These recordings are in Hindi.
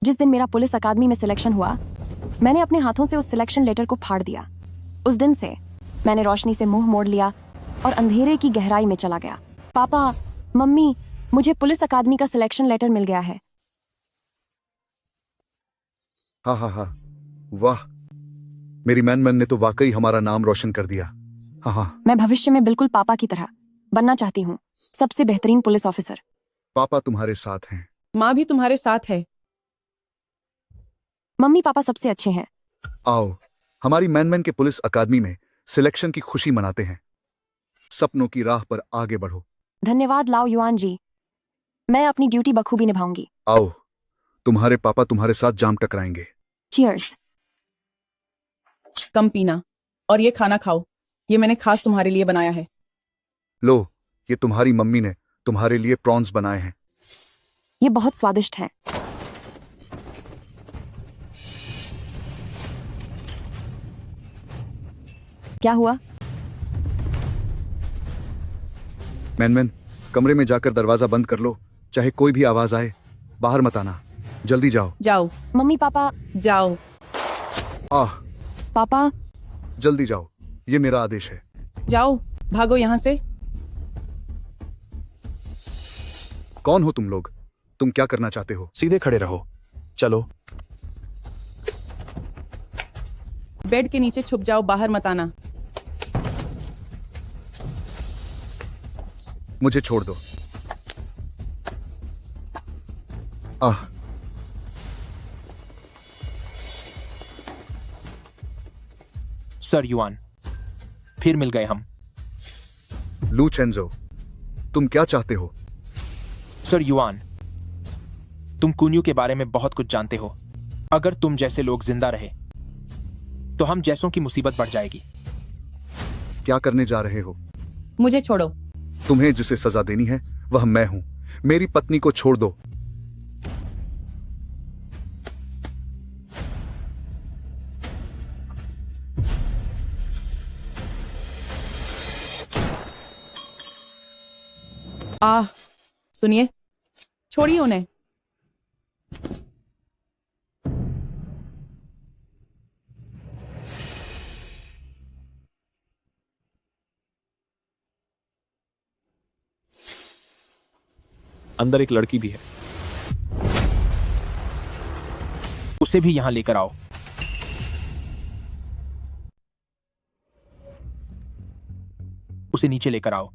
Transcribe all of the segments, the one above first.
जिस दिन मेरा पुलिस अकादमी में सिलेक्शन हुआ, मैंने अपने हाथों से उस सिलेक्शन लेटर को फाड़ दिया। उस दिन से मैंने रोशनी से मुंह मोड़ लिया और अंधेरे की गहराई में चला गया। पापा, मम्मी, मुझे पुलिस अकादमी का सिलेक्शन लेटर मिल गया है। हाँ हाँ हाँ, वाह, मेरी मैन ने तो वाकई हमारा नाम रोशन कर दिया। हाँ हाँ, मैं भविष्य में बिल्कुल पापा की तरह बनना चाहती हूँ, सबसे बेहतरीन पुलिस ऑफिसर। पापा तुम्हारे साथ हैं। माँ भी तुम्हारे साथ है। मम्मी पापा सबसे अच्छे हैं। आओ, हमारी मैन के पुलिस अकादमी में सिलेक्शन की खुशी मनाते हैं। सपनों की राह पर आगे बढ़ो। धन्यवाद लाओ युआन जी, मैं अपनी ड्यूटी बखूबी निभाऊंगी। आओ, तुम्हारे पापा तुम्हारे साथ जाम टकराएंगे। चीयर्स। कम पीना और ये खाना खाओ, ये मैंने खास तुम्हारे लिए बनाया है। लो, ये तुम्हारी मम्मी ने तुम्हारे लिए प्रॉन्स बनाए हैं। ये बहुत स्वादिष्ट है। क्या हुआ? मैन, कमरे में जाकर दरवाजा बंद कर लो। चाहे कोई भी आवाज आए, बाहर मत आना। जल्दी जाओ। जाओ मम्मी पापा। जाओ। आह, पापा। जल्दी जाओ, ये मेरा आदेश है। जाओ, भागो यहाँ से। कौन हो तुम लोग? तुम क्या करना चाहते हो? सीधे खड़े रहो। चलो। बेड के नीचे छुप जाओ, बाहर मत आना। मुझे छोड़ दो। आह, सर युआन, फिर मिल गए हम। लू चेंजो, तुम क्या चाहते हो? सर युआन, तुम कुन्यू के बारे में बहुत कुछ जानते हो। अगर तुम जैसे लोग जिंदा रहे तो हम जैसों की मुसीबत बढ़ जाएगी। क्या करने जा रहे हो? मुझे छोड़ो। तुम्हें जिसे सजा देनी है वह मैं हूं। मेरी पत्नी को छोड़ दो। आह, सुनिए, छोड़िए उन्हें। अंदर एक लड़की भी है, उसे भी यहां लेकर आओ। उसे नीचे लेकर आओ।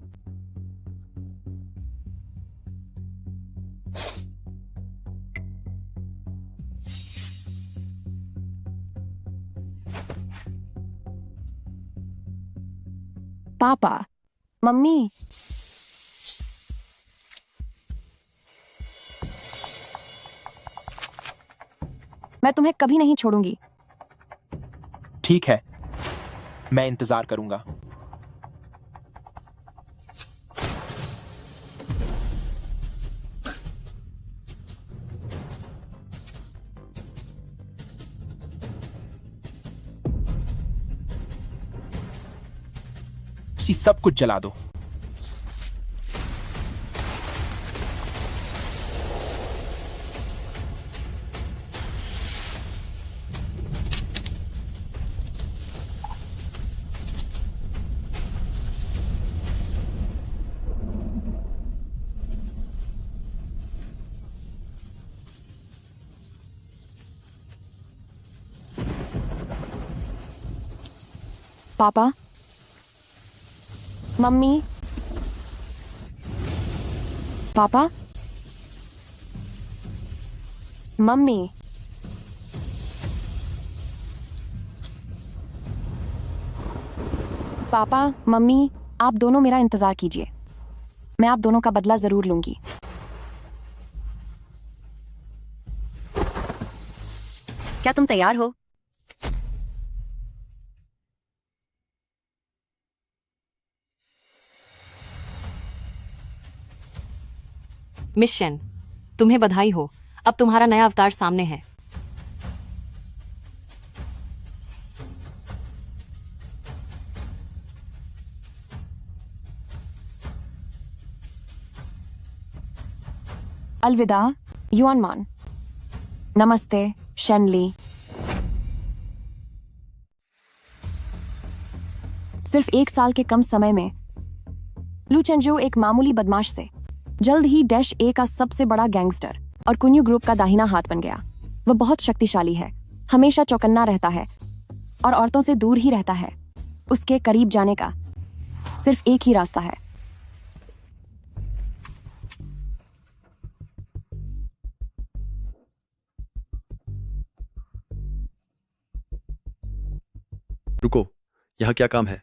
पापा, मम्मी। मैं तुम्हें कभी नहीं छोड़ूंगी। ठीक है, मैं इंतजार करूंगा। सब कुछ जला दो। पापा, मम्मी, पापा, मम्मी। पापा, मम्मी, आप दोनों मेरा इंतजार कीजिए। मैं आप दोनों का बदला जरूर लूंगी। क्या तुम तैयार हो? मिशन, तुम्हें बधाई हो, अब तुम्हारा नया अवतार सामने है। अलविदा युआन मान। नमस्ते शेनली। सिर्फ 1 साल के कम समय में लू चेंजो एक मामूली बदमाश से जल्द ही डैश ए का सबसे बड़ा गैंगस्टर और कुन्यू ग्रुप का दाहिना हाथ बन गया। वह बहुत शक्तिशाली है, हमेशा चौकन्ना रहता है और औरतों से दूर ही रहता है। उसके करीब जाने का सिर्फ एक ही रास्ता है। रुको, यहाँ क्या काम है?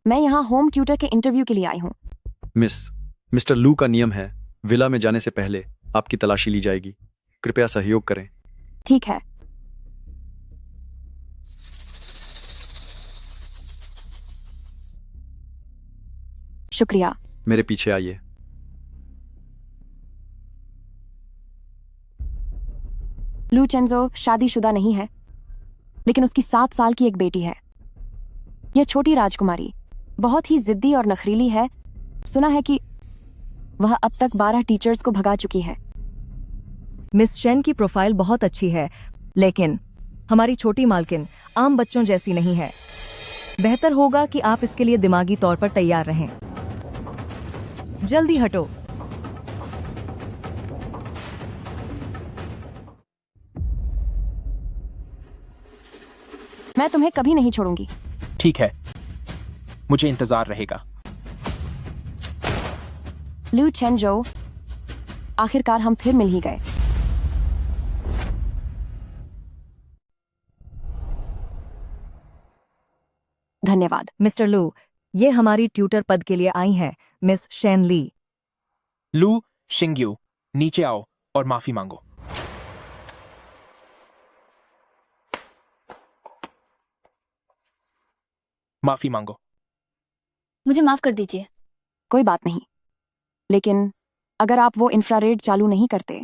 मैं यहाँ होम ट्यूटर के इंटरव्यू के लिए आई हूँ। मिस्टर लू का नियम है, विला में जाने से पहले आपकी तलाशी ली जाएगी। कृपया सहयोग करें। ठीक है। शुक्रिया। मेरे पीछे आइए। लू चेंजो शादीशुदा नहीं है, लेकिन उसकी 7 साल की एक बेटी है। यह छोटी राजकुमारी बहुत ही जिद्दी और नखरीली है। सुना है कि वह अब तक 12 टीचर्स को भगा चुकी है। मिस शेन की प्रोफाइल बहुत अच्छी है, लेकिन हमारी छोटी मालकिन आम बच्चों जैसी नहीं है। बेहतर होगा कि आप इसके लिए दिमागी तौर पर तैयार रहें। जल्दी हटो। मैं तुम्हें कभी नहीं छोड़ूंगी। ठीक है, मुझे इंतजार रहेगा। लू चेंजो, आखिरकार हम फिर मिल ही गए। धन्यवाद। मिस्टर लू, ये हमारी ट्यूटर पद के लिए आई हैं, मिस शेन ली। लू शिंग्यू, नीचे आओ और माफी मांगो। माफी मांगो। मुझे माफ कर दीजिए। कोई बात नहीं, लेकिन अगर आप वो इंफ्रारेड चालू नहीं करते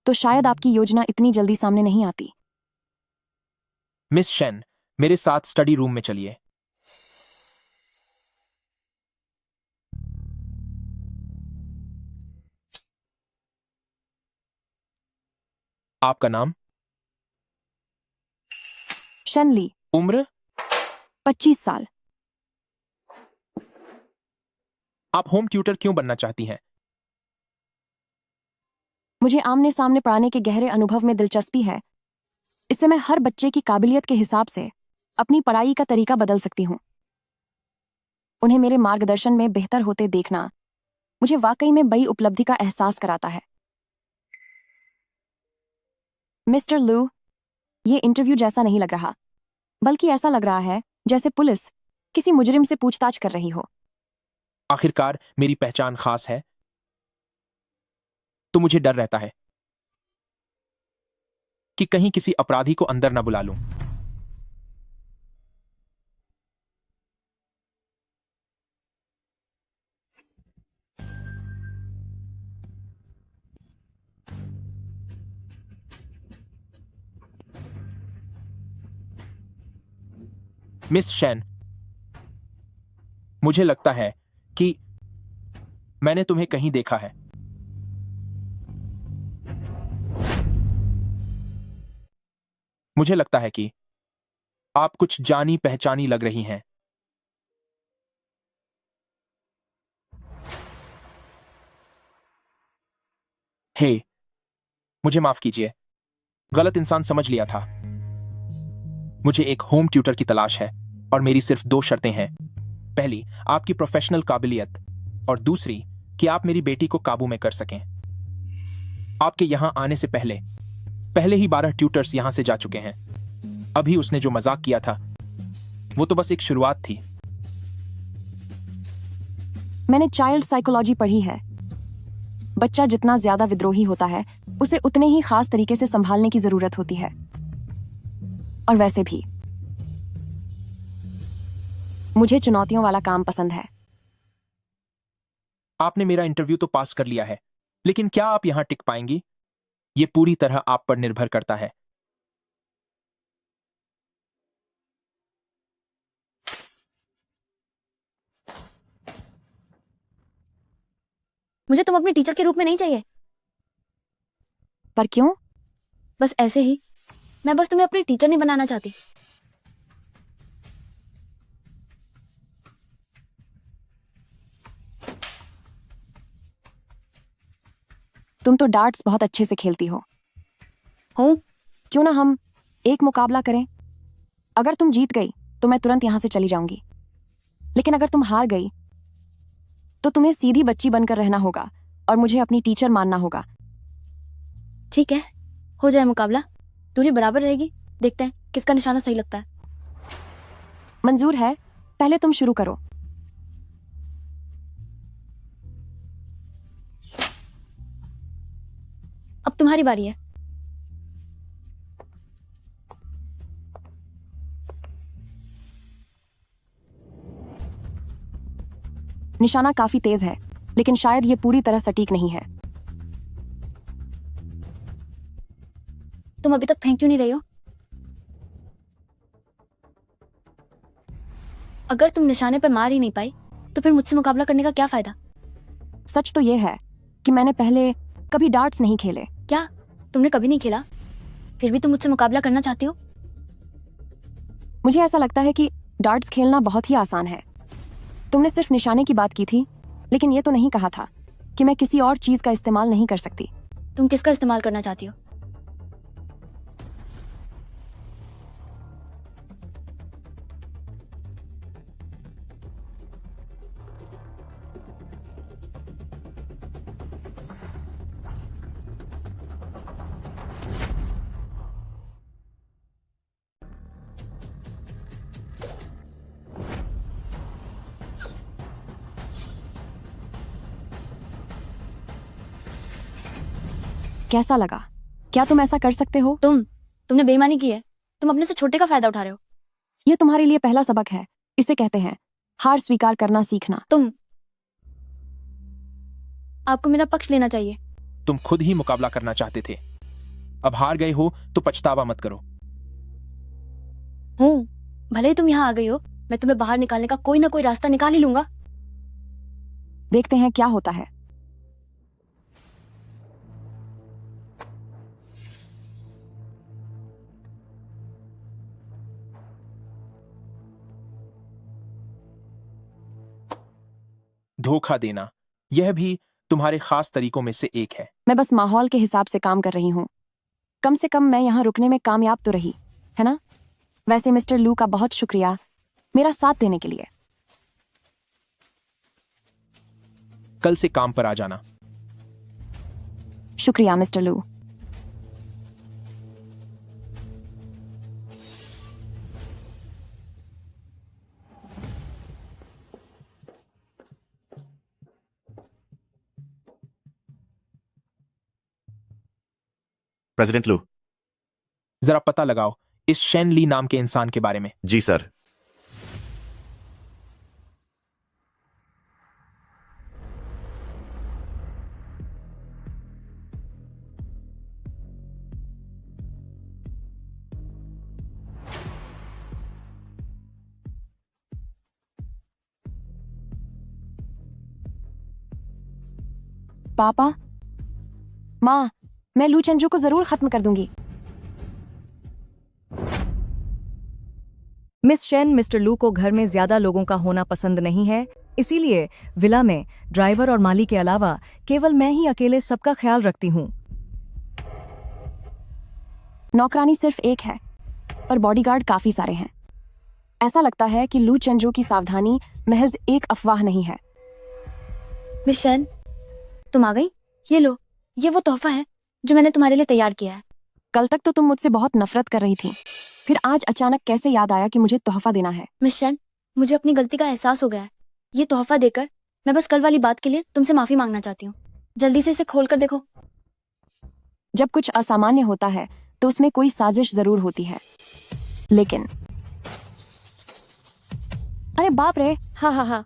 तो शायद आपकी योजना इतनी जल्दी सामने नहीं आती। मिस शेन, मेरे साथ स्टडी रूम में चलिए। आपका नाम? शेनली। उम्र? 25 साल। आप होम ट्यूटर क्यों बनना चाहती हैं? मुझे आमने सामने पढ़ाने के गहरे अनुभव में दिलचस्पी है। इससे मैं हर बच्चे की काबिलियत के हिसाब से अपनी पढ़ाई का तरीका बदल सकती हूँ। उन्हें मेरे मार्गदर्शन में बेहतर होते देखना मुझे वाकई में बड़ी उपलब्धि का एहसास कराता है। मिस्टर लू, ये इंटरव्यू जैसा नहीं लग रहा, बल्कि ऐसा लग रहा है जैसे पुलिस किसी मुजरिम से पूछताछ कर रही हो। आखिरकार मेरी पहचान खास है, तो मुझे डर रहता है कि कहीं किसी अपराधी को अंदर न बुला लूं। मिस शेन, मुझे लगता है कि मैंने तुम्हें कहीं देखा है। मुझे लगता है कि आप कुछ जानी पहचानी लग रही हैं। हे, मुझे माफ कीजिए, गलत इंसान समझ लिया था। मुझे एक होम ट्यूटर की तलाश है और मेरी सिर्फ 2 शर्तें हैं। पहली, आपकी प्रोफेशनल काबिलियत, और दूसरी कि आप मेरी बेटी को काबू में कर सकें। आपके यहां आने से पहले ही 12 ट्यूटर्स यहां से जा चुके हैं। अभी उसने जो मजाक किया था वो तो बस एक शुरुआत थी। मैंने चाइल्ड साइकोलॉजी पढ़ी है। बच्चा जितना ज्यादा विद्रोही होता है, उसे उतने ही खास तरीके से संभालने की जरूरत होती है। और वैसे भी मुझे चुनौतियों वाला काम पसंद है। आपने मेरा इंटरव्यू तो पास कर लिया है, लेकिन क्या आप यहां टिक पाएंगी? ये पूरी तरह आप पर निर्भर करता है। मुझे तुम अपने टीचर के रूप में नहीं चाहिए। पर क्यों? बस ऐसे ही। मैं बस तुम्हें अपनी टीचर नहीं बनाना चाहती। तुम तो डार्ट्स बहुत अच्छे से खेलती हो। हूँ? क्यों ना हम एक मुकाबला करें? अगर तुम जीत गई तो मैं तुरंत यहां से चली जाऊंगी, लेकिन अगर तुम हार गई तो तुम्हें सीधी बच्ची बनकर रहना होगा और मुझे अपनी टीचर मानना होगा। ठीक है, हो जाए मुकाबला। दूरी बराबर रहेगी, देखते हैं किसका निशाना सही लगता है। मंजूर है, पहले तुम शुरू करो। अब तुम्हारी बारी है। निशाना काफी तेज है, लेकिन शायद ये पूरी तरह सटीक नहीं है। तुम अभी तक फेंक क्यों नहीं रही हो? अगर तुम निशाने पर मार ही नहीं पाई तो फिर मुझसे मुकाबला करने का क्या फायदा? सच तो ये है कि मैंने पहले कभी डार्ट्स नहीं खेले। क्या तुमने कभी नहीं खेला, फिर भी तुम मुझसे मुकाबला करना चाहती हो? मुझे ऐसा लगता है कि डार्ट्स खेलना बहुत ही आसान है। तुमने सिर्फ निशाने की बात की थी, लेकिन ये तो नहीं कहा था कि मैं किसी और चीज का इस्तेमाल नहीं कर सकती। तुम किसका इस्तेमाल करना चाहती हो? कैसा लगा? क्या तुम ऐसा कर सकते हो? तुमने बेईमानी की है। तुम अपने से छोटे का फायदा उठा रहे हो। ये तुम्हारे लिए पहला सबक है। इसे कहते हैं हार स्वीकार करना सीखना। आपको मेरा पक्ष लेना चाहिए। तुम खुद ही मुकाबला करना चाहते थे। अब हार गए हो तो पछतावा मत करो। हूँ, भले ही तुम यहाँ आ गई हो, मैं तुम्हें बाहर निकालने का कोई ना कोई रास्ता निकाल ही लूंगा। देखते हैं क्या होता है। धोखा देना, यह भी तुम्हारे खास तरीकों में से एक है। मैं बस माहौल के हिसाब से काम कर रही हूँ। कम से कम मैं यहाँ रुकने में कामयाब तो रही, है ना? वैसे मिस्टर लू का बहुत शुक्रिया मेरा साथ देने के लिए। कल से काम पर आ जाना। शुक्रिया मिस्टर लू। प्रेसिडेंट लू। जरा पता लगाओ इस शेन ली नाम के इंसान के बारे में। जी सर। पापा, माँ, मैं लू चंजू को जरूर खत्म कर दूंगी। मिस शेन मिस्टर लू को घर में ज्यादा लोगों का होना पसंद नहीं है, इसीलिए विला में ड्राइवर और माली के अलावा केवल मैं ही अकेले सबका ख्याल रखती हूँ। नौकरानी सिर्फ एक है, पर बॉडीगार्ड काफी सारे हैं। ऐसा लगता है कि लू चंजू की सावधानी महज एक अफवाह नहीं है। मिस शेन, तुम आ गई? ये लो, ये वो तोहफा है जो मैंने तुम्हारे लिए तैयार किया है। कल तक तो तुम मुझसे बहुत नफरत कर रही थी, फिर आज अचानक कैसे याद आया कि मुझे तोहफा देना है? मिस शेन, मुझे अपनी गलती का एहसास हो गया है। ये तोहफा देकर मैं बस कल वाली बात के लिए तुमसे माफी मांगना चाहती हूँ। जल्दी से इसे खोल कर देखो। जब कुछ असामान्य होता है तो उसमें कोई साजिश जरूर होती है, लेकिन अरे बाप रे, हाँ।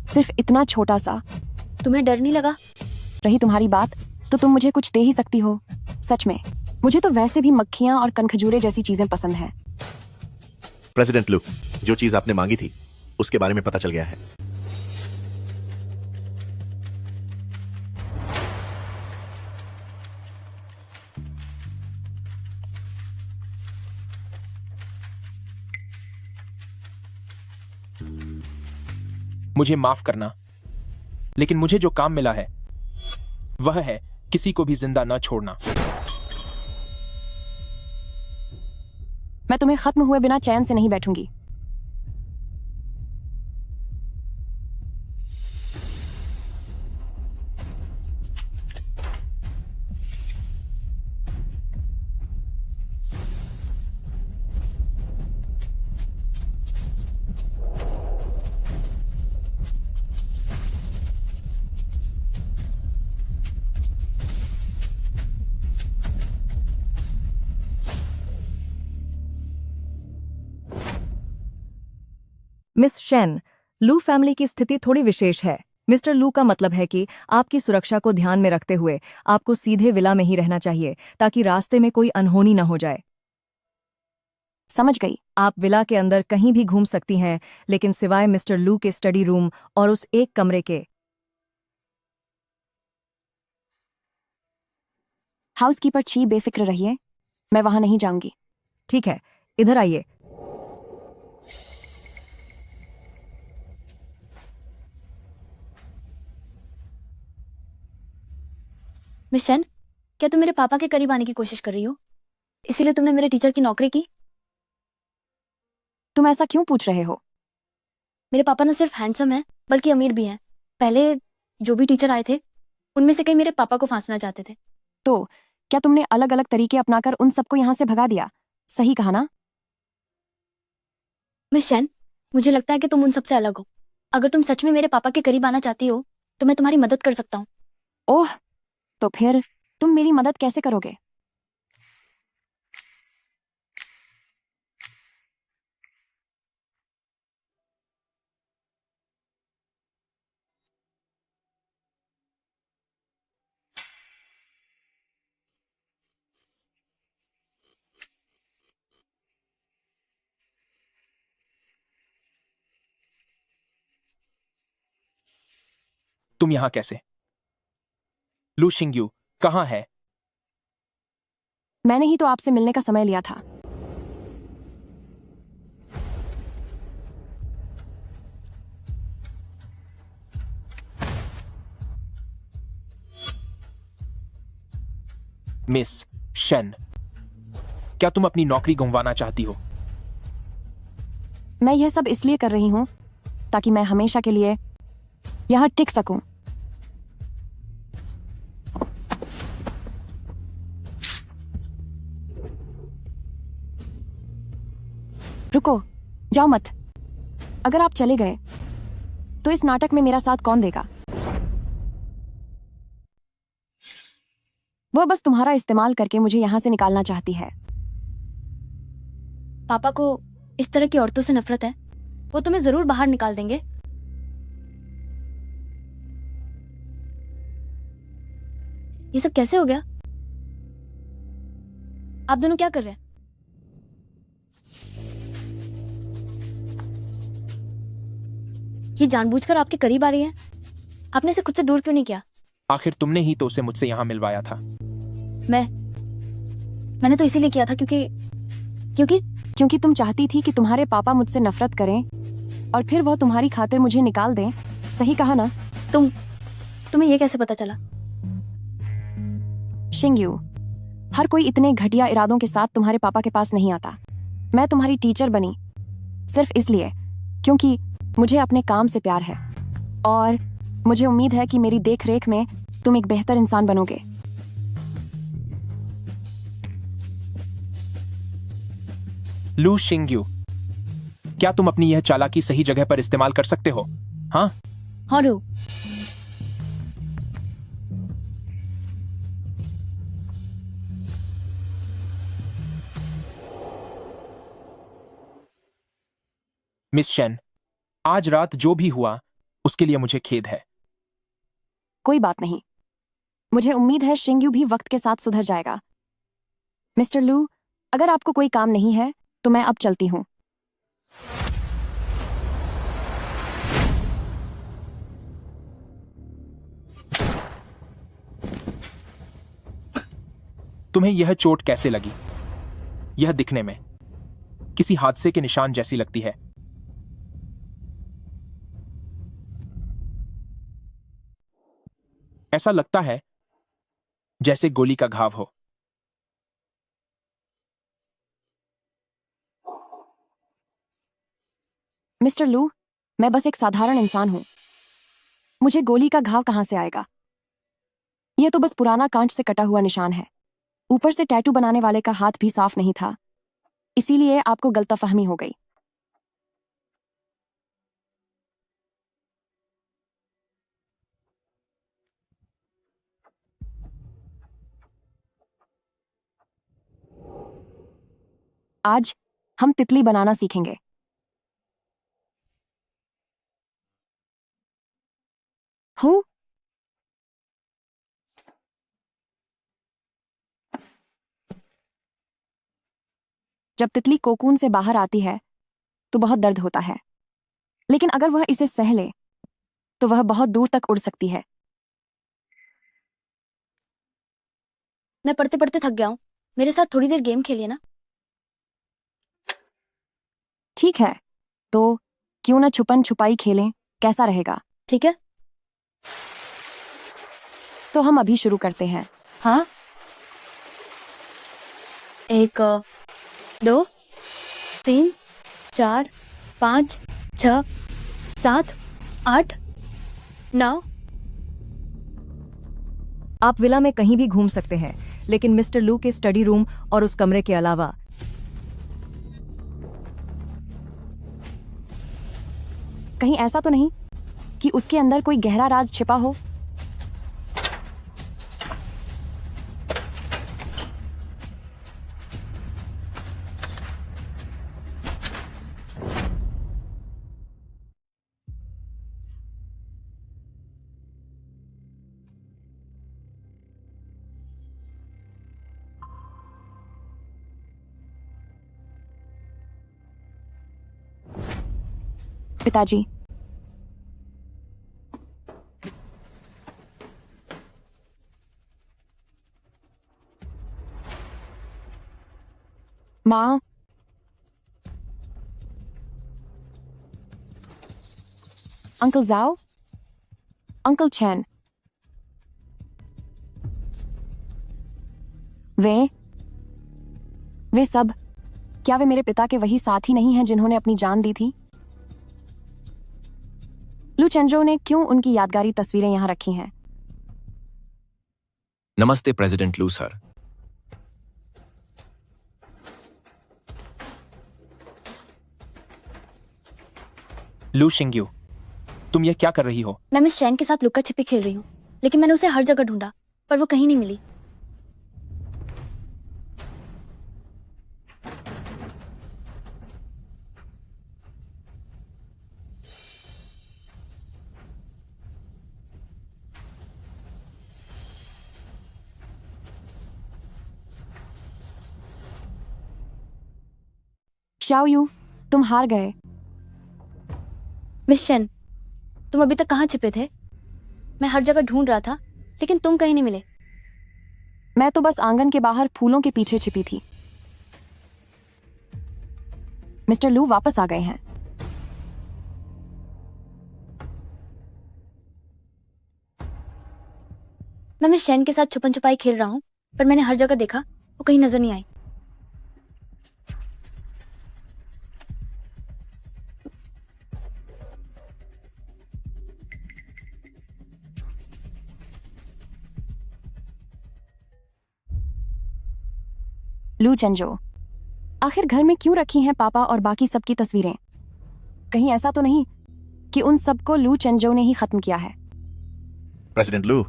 सिर्फ इतना छोटा सा। तुम्हें डर नहीं लगा? रही तुम्हारी बात तो तुम मुझे कुछ दे ही सकती हो। सच में मुझे तो वैसे भी मक्खियां और कनखजूरे जैसी चीजें पसंद हैं। प्रेसिडेंट लू, जो चीज आपने मांगी थी उसके बारे में पता चल गया है। मुझे माफ करना, लेकिन मुझे जो काम मिला है वह है किसी को भी जिंदा न छोड़ना। मैं तुम्हें खत्म हुए बिना चैन से नहीं बैठूंगी। मिस शेन, लू फैमिली की स्थिति थोड़ी विशेष है। मिस्टर लू का मतलब है कि आपकी सुरक्षा को ध्यान में रखते हुए आपको सीधे विला में ही रहना चाहिए ताकि रास्ते में कोई अनहोनी न हो जाए। समझ गई। आप विला के अंदर कहीं भी घूम सकती हैं, लेकिन सिवाय मिस्टर लू के स्टडी रूम और उस एक कमरे के। हाउसकीपर ची बेफिक्र रहिए, मैं वहां नहीं जाऊंगी। ठीक है, इधर आइए। मिस शेन, क्या तुम मेरे पापा के करीब आने की कोशिश कर रही हो? इसीलिए तुमने मेरे टीचर की नौकरी की? तुम ऐसा क्यों पूछ रहे हो? मेरे पापा न सिर्फ हैंडसम है बल्कि अमीर भी हैं। पहले जो भी टीचर आए थे उनमें से कई मेरे पापा को फांसना चाहते थे। तो क्या तुमने अलग अलग तरीके अपनाकर उन सबको यहां से भगा दिया? सही कहा ना? मिस शेन, मुझे लगता है कि तुम उन सबसे अलग हो। अगर तुम सच में मेरे पापा के करीब आना चाहती हो तो मैं तुम्हारी मदद कर सकता हूँ। ओह, तो फिर तुम मेरी मदद कैसे करोगे? तुम यहां कैसे? लू शिंग्यू कहां है? मैंने ही तो आपसे मिलने का समय लिया था। मिस शेन, क्या तुम अपनी नौकरी गुमवाना चाहती हो? मैं यह सब इसलिए कर रही हूं ताकि मैं हमेशा के लिए यहां टिक सकूं। रुको, जाओ मत। अगर आप चले गए तो इस नाटक में मेरा साथ कौन देगा? वह बस तुम्हारा इस्तेमाल करके मुझे यहां से निकालना चाहती है। पापा को इस तरह की औरतों से नफरत है। वो तुम्हें जरूर बाहर निकाल देंगे। ये सब कैसे हो गया? आप दोनों क्या कर रहे हैं? ये जानबूझकर आपके करीब आ रही है। आपने इसे खुद से दूर क्यों नहीं किया? आखिर तुमने ही तो उसे मुझसे यहां मिलवाया था। मैंने तो इसीलिए किया था क्योंकि तुम चाहती थी कि तुम्हारे पापा मुझसे नफरत करें और फिर वह तुम्हारी खातिर मुझे निकाल दें। सही कहा ना? तुम्हें ये कैसे पता चला? शिंग्यू, हर कोई इतने घटिया इरादों के साथ तुम्हारे पापा के पास नहीं आता। मैं तुम्हारी टीचर बनी सिर्फ इसलिए क्योंकि मुझे अपने काम से प्यार है और मुझे उम्मीद है कि मेरी देखरेख में तुम एक बेहतर इंसान बनोगे। लू शिंग्यू, क्या तुम अपनी यह चालाकी सही जगह पर इस्तेमाल कर सकते हो? हाँ? हरू, मिस शेन, आज रात जो भी हुआ उसके लिए मुझे खेद है। कोई बात नहीं, मुझे उम्मीद है शिंग्यू भी वक्त के साथ सुधर जाएगा। मिस्टर लू, अगर आपको कोई काम नहीं है तो मैं अब चलती हूँ। तुम्हें यह चोट कैसे लगी? यह दिखने में किसी हादसे के निशान जैसी लगती है। ऐसा लगता है जैसे गोली का घाव हो। मिस्टर लू, मैं बस एक साधारण इंसान हूं। मुझे गोली का घाव कहां से आएगा? यह तो बस पुराना कांच से कटा हुआ निशान है। ऊपर से टैटू बनाने वाले का हाथ भी साफ नहीं था, इसीलिए आपको गलतफहमी हो गई। आज हम तितली बनाना सीखेंगे। हूं जब तितली कोकून से बाहर आती है तो बहुत दर्द होता है, लेकिन अगर वह इसे सह ले तो वह बहुत दूर तक उड़ सकती है। मैं पढ़ते पढ़ते थक गया हूँ, मेरे साथ थोड़ी देर गेम खेलिए ना। ठीक है, तो क्यों ना छुपन छुपाई खेलें, कैसा रहेगा? ठीक है। तो हम अभी शुरू करते हैं। हाँ, 1 2 3 4 5 6 7 8 9। आप विला में कहीं भी घूम सकते हैं, लेकिन मिस्टर लू के स्टडी रूम और उस कमरे के अलावा कहीं ऐसा तो नहीं कि उसके अंदर कोई गहरा राज छिपा हो? पिताजी, माँ, अंकल जाओ, अंकल चैन, वे सब, क्या वे मेरे पिता के वही साथी नहीं हैं जिन्होंने अपनी जान दी थी? लू चेंजो ने क्यों उनकी यादगारी तस्वीरें यहां रखी हैं? नमस्ते प्रेसिडेंट लू सर। लू शिंग्यू, तुम ये क्या कर रही हो? मैं मिस चैन के साथ लुक्का छिपी खेल रही हूँ, लेकिन मैंने उसे हर जगह ढूंढा पर वो कहीं नहीं मिली। शाओ यू, तुम हार गए। मिस चैन, तुम अभी तक कहाँ छिपे थे? मैं हर जगह ढूंढ रहा था, लेकिन तुम कहीं नहीं मिले। मैं तो बस आंगन के बाहर फूलों के पीछे छिपी थी। मिस्टर लू वापस आ गए हैं। मैं मिस चैन के साथ छुपन छुपाई खेल रहा हूँ, पर मैंने हर जगह देखा, वो कहीं नजर नहीं आई। लू चेंजो, आखिर घर में क्यों रखी हैं पापा और बाकी सबकी तस्वीरें? कहीं ऐसा तो नहीं कि उन सबको लू चेंजो ने ही खत्म किया है? प्रेसिडेंट लू,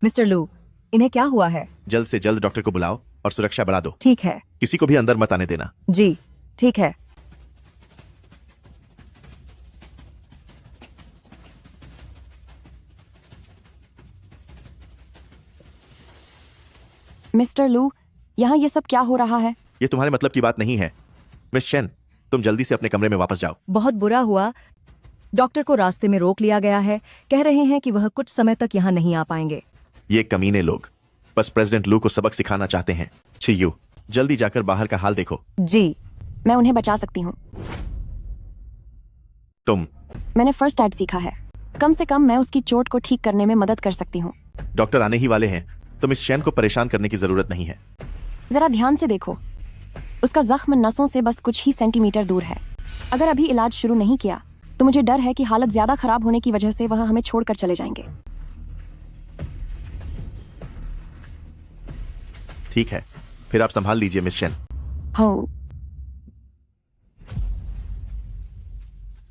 मिस्टर लू, इन्हें क्या हुआ है? जल्द से जल्द डॉक्टर को बुलाओ और सुरक्षा बढ़ा दो। ठीक है। किसी को भी अंदर मत आने देना। जी, ठीक है। मिस्टर लू, यहाँ ये सब क्या हो रहा है? ये तुम्हारे मतलब की बात नहीं है। मिस चैन, तुम जल्दी से अपने कमरे में वापस जाओ। बहुत बुरा हुआ, डॉक्टर को रास्ते में रोक लिया गया है। कह रहे हैं कि वह कुछ समय तक यहाँ नहीं आ पाएंगे। ये कमीने लोग बस प्रेसिडेंट लू को सबक सिखाना चाहते हैं। छियू, जल्दी जाकर बाहर का हाल देखो। जी, मैं उन्हें बचा सकती हूँ। तुम मैंने फर्स्ट एड सीखा है। कम से कम मैं उसकी चोट को ठीक करने में मदद कर सकती हूँ। डॉक्टर आने ही वाले हैं, तो मिस शेन को परेशान करने की जरूरत नहीं है। जरा ध्यान से देखो, उसका जख्म नसों से बस कुछ ही सेंटीमीटर दूर है। अगर अभी इलाज शुरू नहीं किया तो मुझे डर है कि हालत ज्यादा खराब होने की वजह से वह हमें छोड़कर चले जाएंगे। ठीक है, फिर आप संभाल लीजिए मिस शेन। हो,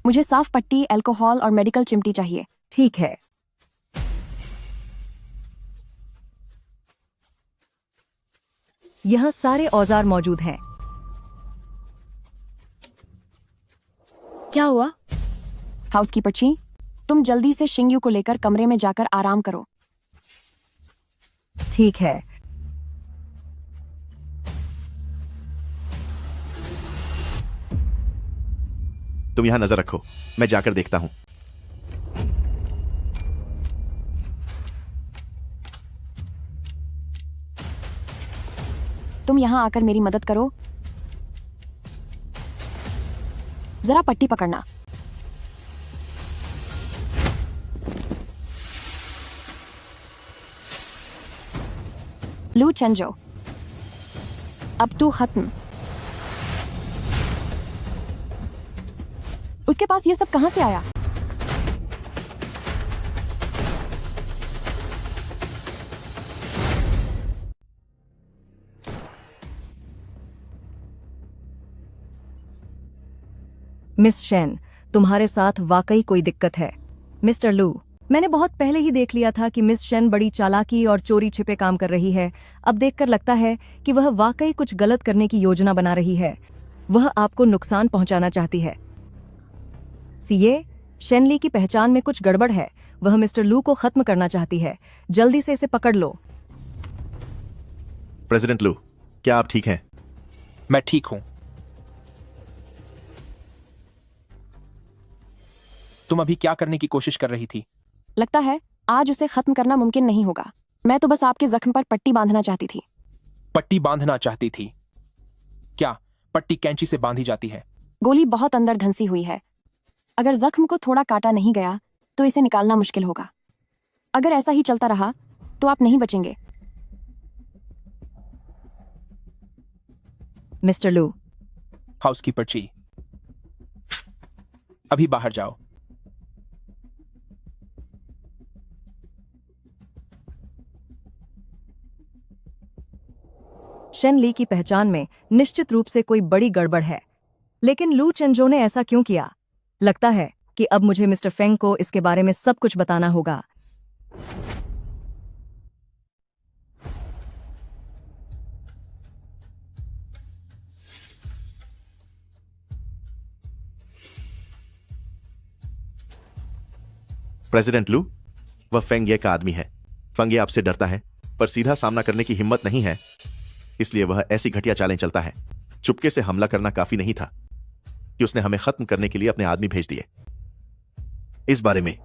मुझे साफ पट्टी, अल्कोहल और मेडिकल चिमटी चाहिए। ठीक है। यहाँ सारे औजार मौजूद हैं। क्या हुआ? हाउसकीपर ची, तुम जल्दी से शिंगयू को लेकर कमरे में जाकर आराम करो। ठीक है। तुम यहाँ नजर रखो, मैं जाकर देखता हूँ। तुम यहाँ आकर मेरी मदद करो। जरा पट्टी पकड़ना। लू चेंजो, अब तू खत्म। उसके पास ये सब कहां से आया? मिस शेन, तुम्हारे साथ वाकई कोई दिक्कत है। मिस्टर लू, मैंने बहुत पहले ही देख लिया था कि मिस शेन बड़ी चालाकी और चोरी छिपे काम कर रही है। अब देखकर लगता है कि वह वाकई कुछ गलत करने की योजना बना रही है। वह आपको नुकसान पहुंचाना चाहती है। सीए, शेनली की पहचान में कुछ गड़बड़ है। वह मिस्टर लू को खत्म करना चाहती है। जल्दी से इसे पकड़ लो। प्रेसिडेंट लू, क्या आप ठीक हैं? मैं ठीक हूं। तुम अभी क्या करने की कोशिश कर रही थी? लगता है आज उसे खत्म करना मुमकिन नहीं होगा। मैं तो बस आपके जख्म पर पट्टी बांधना चाहती थी। पट्टी बांधना चाहती थी? क्या पट्टी कैंची से बांधी जाती है? गोली बहुत अंदर धंसी हुई है। अगर जख्म को थोड़ा काटा नहीं गया तो इसे निकालना मुश्किल होगा। अगर ऐसा ही चलता रहा तो आप नहीं बचेंगे। मिस्टर लू, हाउसकीपर ची, अभी बाहर जाओ। शेनली की पहचान में निश्चित रूप से कोई बड़ी गड़बड़ है। लेकिन लू चेंजो ने ऐसा क्यों किया? लगता है कि अब मुझे मिस्टर फेंग को इसके बारे में सब कुछ बताना होगा। प्रेसिडेंट लू, वह फेंग ये का आदमी है। फेंग ये आपसे डरता है, पर सीधा सामना करने की हिम्मत नहीं है, इसलिए वह ऐसी घटिया चालें चलता है। चुपके से हमला करना काफी नहीं था कि उसने हमें खत्म करने के लिए अपने आदमी भेज दिए। इस बारे में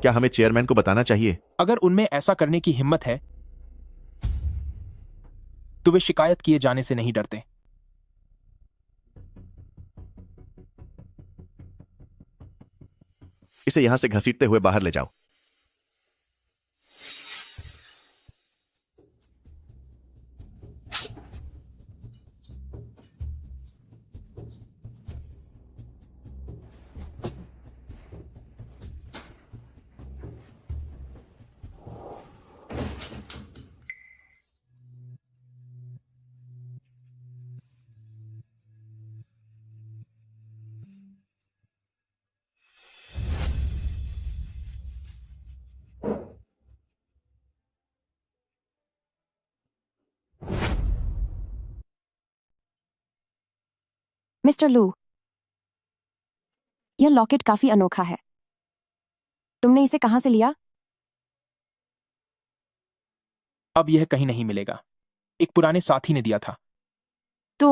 क्या हमें चेयरमैन को बताना चाहिए? अगर उनमें ऐसा करने की हिम्मत है तो वे शिकायत किए जाने से नहीं डरते। इसे यहां से घसीटते हुए बाहर ले जाओ। मिस्टर लू, यह लॉकेट काफी अनोखा है। तुमने इसे कहां से लिया? अब यह कहीं नहीं मिलेगा। एक पुराने साथी ने दिया था। तो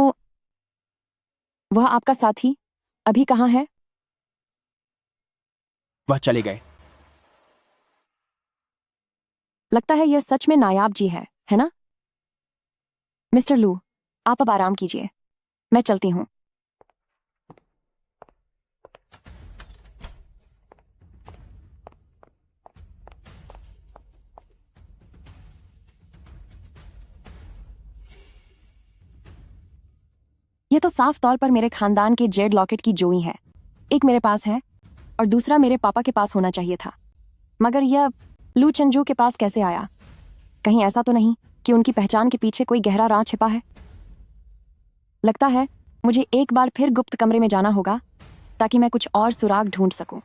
वह आपका साथी अभी कहाँ है? वह चले गए। लगता है यह सच में नायाब जी है ना? मिस्टर लू, आप अब आराम कीजिए। मैं चलती हूं। ये तो साफ तौर पर मेरे खानदान के जेड लॉकेट की जोई है। एक मेरे पास है और दूसरा मेरे पापा के पास होना चाहिए था, मगर यह लू चंजू के पास कैसे आया? कहीं ऐसा तो नहीं कि उनकी पहचान के पीछे कोई गहरा राज छिपा है? लगता है मुझे एक बार फिर गुप्त कमरे में जाना होगा ताकि मैं कुछ और सुराग ढूंढ सकूं।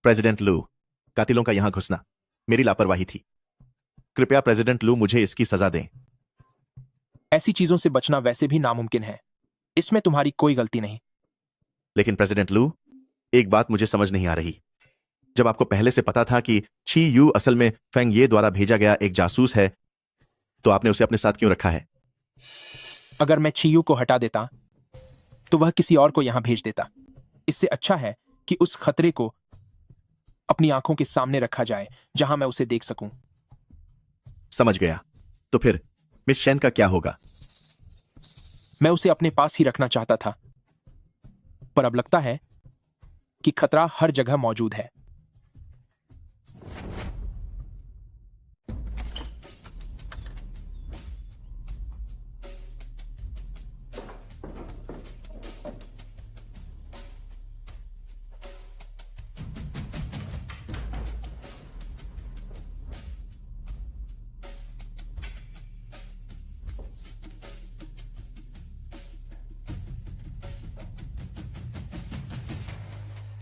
प्रेसिडेंट लू, कातिलों का यहां घुसना मेरी लापरवाही थी। कृपया प्रेसिडेंट लू मुझे इसकी सजा दें। ऐसी चीजों से बचना वैसे भी नामुमकिन है, इसमें तुम्हारी कोई गलती नहीं। लेकिन प्रेसिडेंट लू, एक बात मुझे समझ नहीं आ रही। जब आपको पहले से पता था कि छी यू असल में फेंग ये द्वारा भेजा गया एक जासूस है, तो आपने उसे अपने साथ क्यों रखा है? अगर मैं छियू को हटा देता तो वह किसी और को यहां भेज देता। इससे अच्छा है कि उस खतरे को अपनी आंखों के सामने रखा जाए जहां मैं उसे देख सकूं। समझ गया। तो फिर मिस शेन का क्या होगा? मैं उसे अपने पास ही रखना चाहता था, पर अब लगता है कि खतरा हर जगह मौजूद है।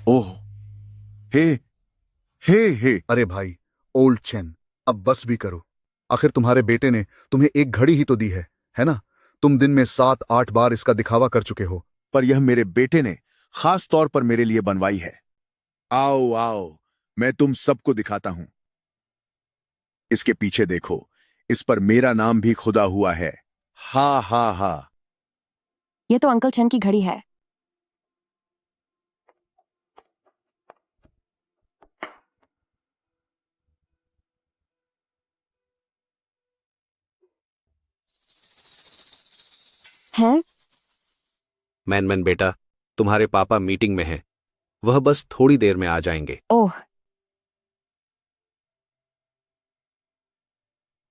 ओह, हे हे हे। अरे भाई ओल्ड चेन, अब बस भी करो। आखिर तुम्हारे बेटे ने तुम्हें एक घड़ी ही तो दी है ना? तुम दिन में 7-8 बार इसका दिखावा कर चुके हो। पर यह मेरे बेटे ने खास तौर पर मेरे लिए बनवाई है। आओ आओ, मैं तुम सबको दिखाता हूं। इसके पीछे देखो, इस पर मेरा नाम भी खुदा हुआ है। हा हा हा। ये तो अंकल चेन की घड़ी है। हैं? मैन बेटा, तुम्हारे पापा मीटिंग में हैं। वह बस थोड़ी देर में आ जाएंगे। ओह,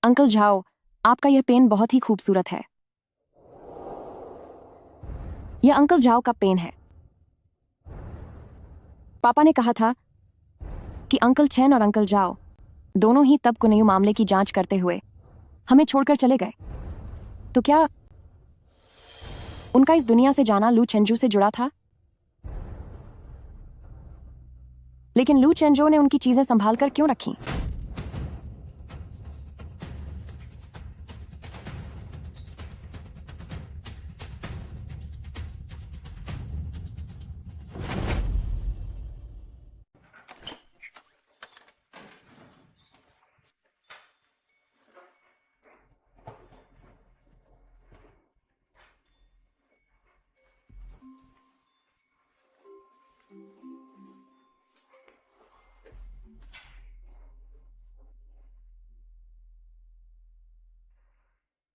अंकल झाओ, आपका यह पेन बहुत ही खूबसूरत है। यह अंकल झाओ का पेन है। पापा ने कहा था कि अंकल चेन और अंकल झाओ दोनों ही तब कुनयू मामले की जांच करते हुए हमें छोड़कर चले गए। तो क्या उनका इस दुनिया से जाना लू चेंजू से जुड़ा था? लेकिन लू चेंजो ने उनकी चीजें संभाल कर क्यों रखी?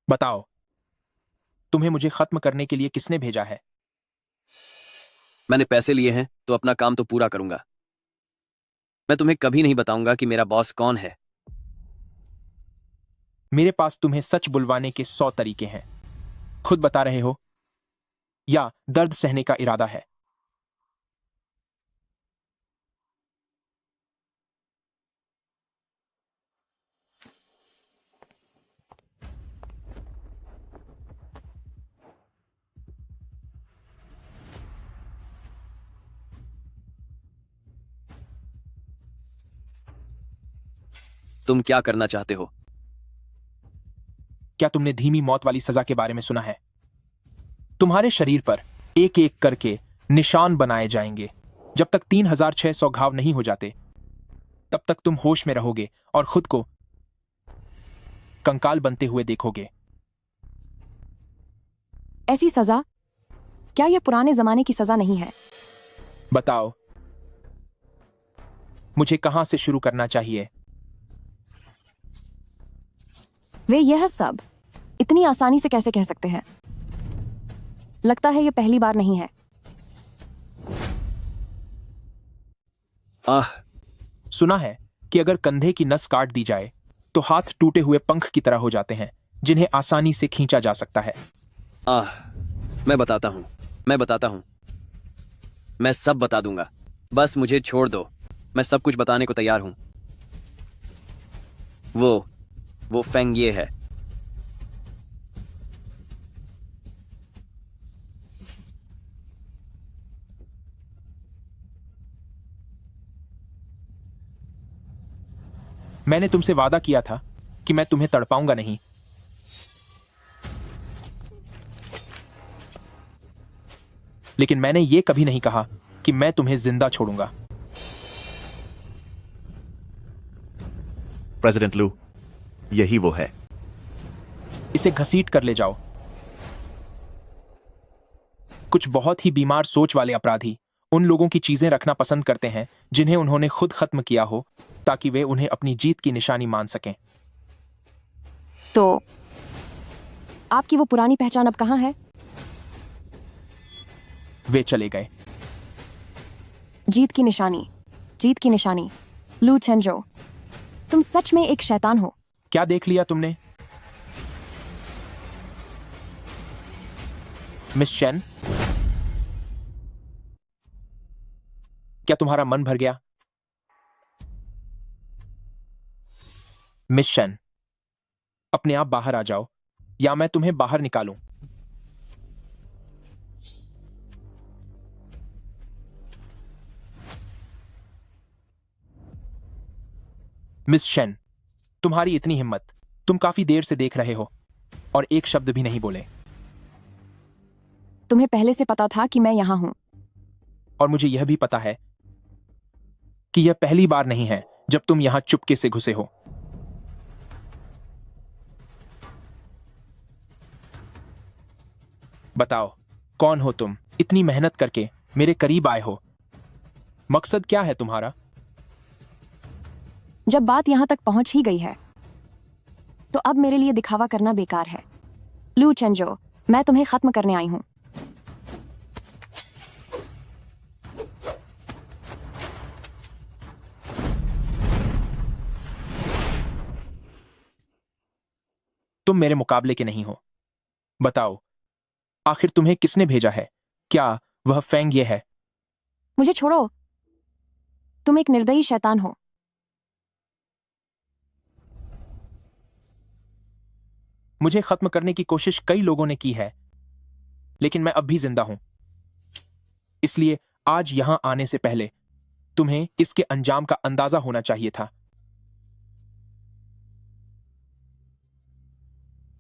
बताओ, तुम्हें मुझे खत्म करने के लिए किसने भेजा है? मैंने पैसे लिए हैं तो अपना काम तो पूरा करूंगा। मैं तुम्हें कभी नहीं बताऊंगा कि मेरा बॉस कौन है। मेरे पास तुम्हें सच बुलवाने के 100 तरीके हैं। खुद बता रहे हो या दर्द सहने का इरादा है? तुम क्या करना चाहते हो? क्या तुमने धीमी मौत वाली सजा के बारे में सुना है? तुम्हारे शरीर पर एक एक करके निशान बनाए जाएंगे। जब तक 3600 घाव नहीं हो जाते तब तक तुम होश में रहोगे और खुद को कंकाल बनते हुए देखोगे। ऐसी सजा? क्या यह पुराने जमाने की सजा नहीं है? बताओ, मुझे कहां से शुरू करना चाहिए? वे यह सब इतनी आसानी से कैसे कह सकते हैं? लगता है यह पहली बार नहीं है। सुना है कि अगर कंधे की नस काट दी जाए तो हाथ टूटे हुए पंख की तरह हो जाते हैं जिन्हें आसानी से खींचा जा सकता है। आह, मैं बताता हूँ, मैं सब बता दूंगा। बस मुझे छोड़ दो, मैं सब कुछ बताने को तैयार हूं। वो फेंग ये है। मैंने तुमसे वादा किया था कि मैं तुम्हें तड़पाऊंगा नहीं। लेकिन मैंने ये कभी नहीं कहा कि मैं तुम्हें जिंदा छोड़ूंगा। प्रेसिडेंट लू, यही वो है। इसे घसीट कर ले जाओ। कुछ बहुत ही बीमार सोच वाले अपराधी उन लोगों की चीजें रखना पसंद करते हैं जिन्हें उन्होंने खुद खत्म किया हो, ताकि वे उन्हें अपनी जीत की निशानी मान सकें। तो आपकी वो पुरानी पहचान अब कहाँ है? वे चले गए। जीत की निशानी। लू चेंजो, तुम सच में एक शैतान हो। क्या देख लिया तुमने? मिस शेन, क्या तुम्हारा मन भर गया? मिस शेन, अपने आप बाहर आ जाओ या मैं तुम्हें बाहर निकालूं। मिस शेन, तुम्हारी इतनी हिम्मत, तुम काफी देर से देख रहे हो और एक शब्द भी नहीं बोले। तुम्हें पहले से पता था कि मैं यहां हूं। और मुझे यह भी पता है कि यह पहली बार नहीं है जब तुम यहां चुपके से घुसे हो। बताओ, कौन हो तुम? इतनी मेहनत करके मेरे करीब आए हो। मकसद क्या है तुम्हारा? जब बात यहां तक पहुंच ही गई है तो अब मेरे लिए दिखावा करना बेकार है। लू चेंजो, मैं तुम्हें खत्म करने आई हूं। तुम मेरे मुकाबले के नहीं हो। बताओ, आखिर तुम्हें किसने भेजा है? क्या वह फेंग ये है? मुझे छोड़ो, तुम एक निर्दयी शैतान हो। मुझे खत्म करने की कोशिश कई लोगों ने की है, लेकिन मैं अब भी जिंदा हूं। इसलिए आज यहां आने से पहले तुम्हें इसके अंजाम का अंदाजा होना चाहिए था।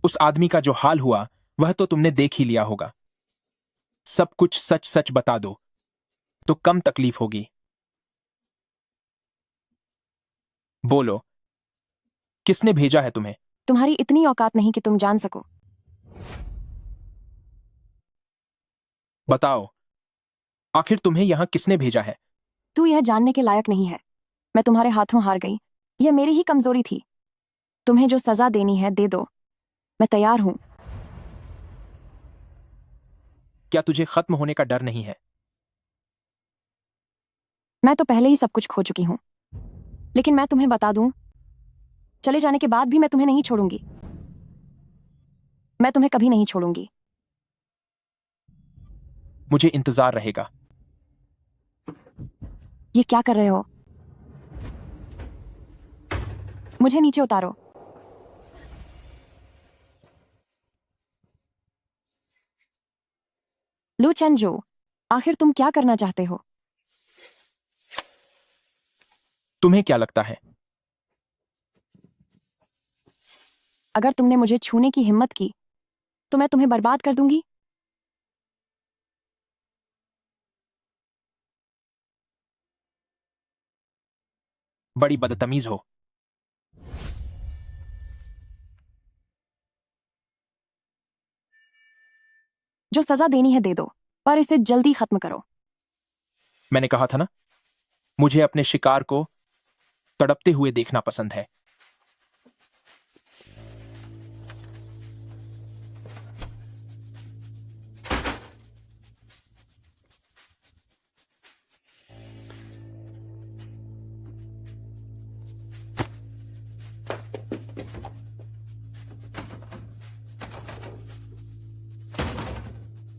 उस आदमी का जो हाल हुआ वह तो तुमने देख ही लिया होगा। सब कुछ सच सच बता दो तो कम तकलीफ होगी। बोलो, किसने भेजा है तुम्हें? तुम्हारी इतनी औकात नहीं कि तुम जान सको। बताओ, आखिर तुम्हें यहां किसने भेजा है? तू यह जानने के लायक नहीं है। मैं तुम्हारे हाथों हार गई। यह मेरी ही कमजोरी थी। तुम्हें जो सजा देनी है दे दो, मैं तैयार हूं। क्या तुझे खत्म होने का डर नहीं है? मैं तो पहले ही सब कुछ खो चुकी हूं, लेकिन मैं तुम्हें बता दूं, चले जाने के बाद भी मैं तुम्हें नहीं छोड़ूंगी। मैं तुम्हें कभी नहीं छोड़ूंगी। मुझे इंतजार रहेगा। ये क्या कर रहे हो? मुझे नीचे उतारो। लू चेंजो, आखिर तुम क्या करना चाहते हो? तुम्हें क्या लगता है? अगर तुमने मुझे छूने की हिम्मत की तो मैं तुम्हें बर्बाद कर दूंगी। बड़ी बदतमीज हो। जो सजा देनी है दे दो, पर इसे जल्दी खत्म करो। मैंने कहा था ना, मुझे अपने शिकार को तड़पते हुए देखना पसंद है।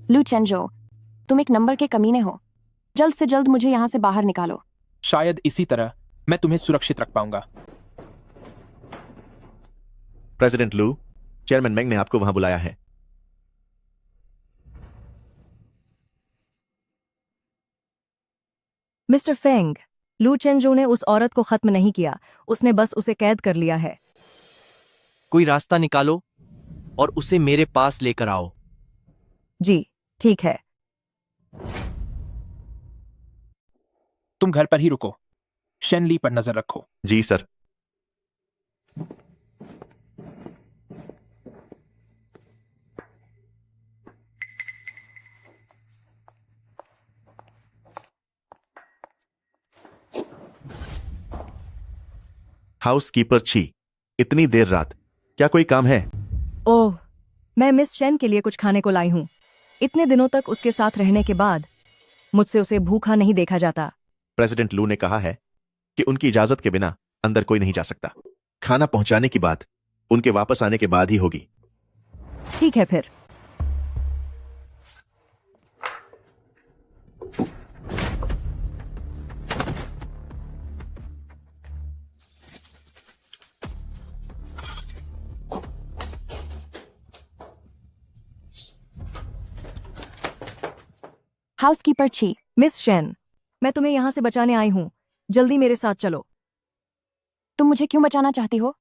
लू चेंजो, तुम एक नंबर के कमीने हो। जल्द से जल्द मुझे यहाँ से बाहर निकालो। शायद इसी तरह मैं तुम्हें सुरक्षित रख पाऊंगा। प्रेसिडेंट लू, चेयरमैन मेंग ने आपको वहां बुलाया है। मिस्टर फेंग, लू चेंजो ने उस औरत को खत्म नहीं किया, उसने बस उसे कैद कर लिया है। कोई रास्ता निकालो और उसे मेरे पास लेकर आओ। जी ठीक है। तुम घर पर ही रुको, शेनली पर नजर रखो। जी सर। हाउसकीपर छी, इतनी देर रात, क्या कोई काम है? ओह, मैं मिस शेन के लिए कुछ खाने को लाई हूँ। इतने दिनों तक उसके साथ रहने के बाद मुझसे उसे भूखा नहीं देखा जाता। प्रेसिडेंट लू ने कहा है कि उनकी इजाजत के बिना अंदर कोई नहीं जा सकता। खाना पहुंचाने की बात उनके वापस आने के बाद ही होगी। ठीक है फिर। हाउसकीपर छी, मिस शेन, मैं तुम्हें यहाँ से बचाने आई हूँ, जल्दी मेरे साथ चलो। तुम मुझे क्यों बचाना चाहती हो?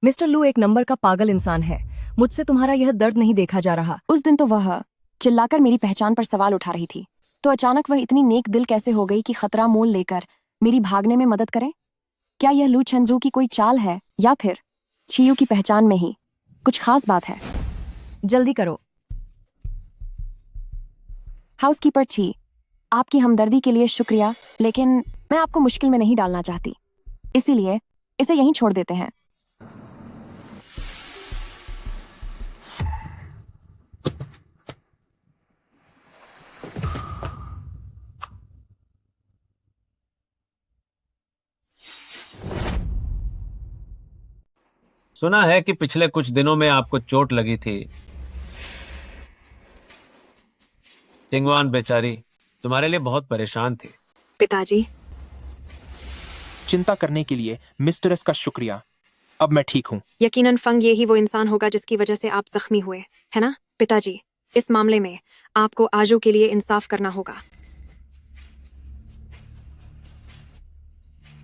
मिस्टर लू एक नंबर का पागल इंसान है, मुझसे तुम्हारा यह दर्द नहीं देखा जा रहा। उस दिन तो वह चिल्लाकर मेरी पहचान पर सवाल उठा रही थी, तो अचानक वह इतनी नेक दिल कैसे हो गई कि खतरा मोल लेकर मेरी भागने में मदद करे? क्या यह लू चेंजू की कोई चाल है या फिर छियू की पहचान में ही कुछ खास बात है? जल्दी करो। हाउसकीपर छी, आपकी हमदर्दी के लिए शुक्रिया, लेकिन मैं आपको मुश्किल में नहीं डालना चाहती, इसीलिए इसे यहीं छोड़ देते हैं। सुना है कि पिछले कुछ दिनों में आपको चोट लगी थी। टिंगवान बेचारी तुम्हारे लिए बहुत परेशान थी। पिताजी, चिंता करने के लिए मिस्टरेस का शुक्रिया। अब मैं ठीक हूँ। यकीनन फंग ये ही वो इंसान होगा जिसकी वजह से आप जख्मी हुए, है ना? पिताजी, इस मामले में आपको आजू के लिए इंसाफ करना होगा।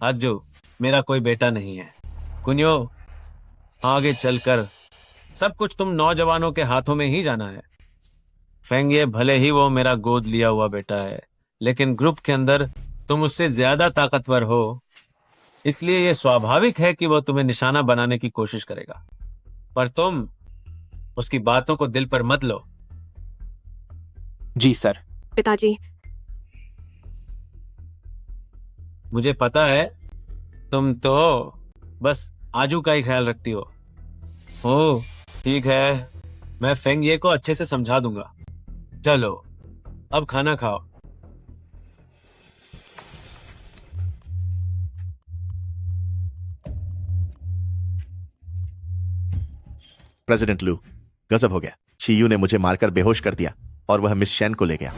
आजू मेरा कोई बेटा नहीं है। कुन्यो, आगे चलकर सब कुछ तुम नौजवानों के हाथों में ही जाना है। फेंगे भले ही वो मेरा गोद लिया हुआ बेटा है, लेकिन ग्रुप के अंदर तुम उससे ज्यादा ताकतवर हो, इसलिए यह स्वाभाविक है कि वो तुम्हें निशाना बनाने की कोशिश करेगा। पर तुम उसकी बातों को दिल पर मत लो। जी सर। पिताजी, मुझे पता है तुम तो बस आजू का ही ख्याल रखती हो। ओह ठीक है, मैं फेंगे को अच्छे से समझा दूंगा। चलो अब खाना खाओ। प्रेसिडेंट लू, गजब हो गया। छियू ने मुझे मारकर बेहोश कर दिया और वह मिस शेन को ले गया।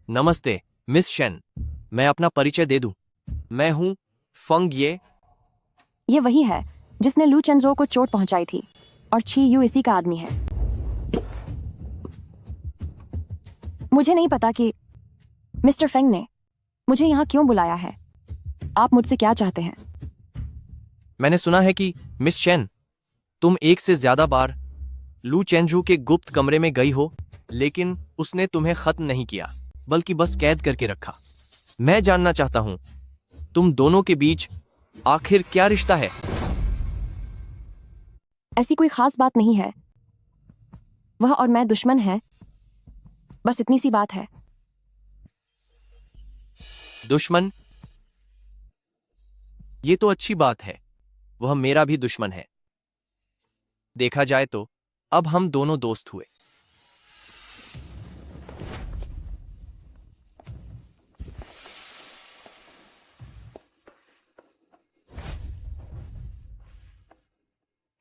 नमस्ते मिस शेन, मैं अपना परिचय दे दूं। मैं हूं फंग ये वही है जिसने लू चेंजो को चोट पहुंचाई थी, और छी यू इसी का आदमी है। मुझे नहीं पता कि मिस्टर फेंग ने मुझे यहाँ क्यों बुलाया है। आप मुझसे क्या चाहते हैं? मैंने सुना है कि मिस शेन, तुम एक से ज्यादा बार लू चेंजू के गुप्त कमरे में गई हो, लेकिन उसने तुम्हें खत्म नहीं किया बल्कि बस कैद करके रखा। मैं जानना चाहता हूं तुम दोनों के बीच आखिर क्या रिश्ता है? ऐसी कोई खास बात नहीं है। वह और मैं दुश्मन हैं, बस इतनी सी बात है। दुश्मन? ये तो अच्छी बात है। वह मेरा भी दुश्मन है। देखा जाए तो अब हम दोनों दोस्त हुए।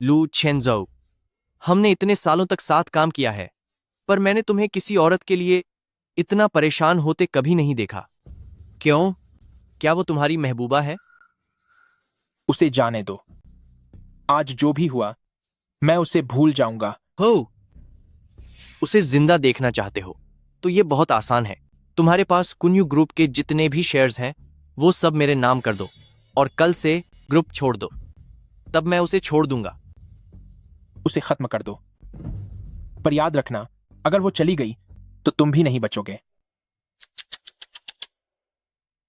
लू चेंजो, हमने इतने सालों तक साथ काम किया है, पर मैंने तुम्हें किसी औरत के लिए इतना परेशान होते कभी नहीं देखा। क्यों? क्या वो तुम्हारी महबूबा है? उसे जाने दो। आज जो भी हुआ मैं उसे भूल जाऊंगा। हो, उसे जिंदा देखना चाहते हो तो ये बहुत आसान है। तुम्हारे पास कुन्यू ग्रुप के जितने भी शेयर्स हैं वो सब मेरे नाम कर दो और कल से ग्रुप छोड़ दो, तब मैं उसे छोड़ दूंगा। उसे खत्म कर दो, पर याद रखना अगर वो चली गई तो तुम भी नहीं बचोगे।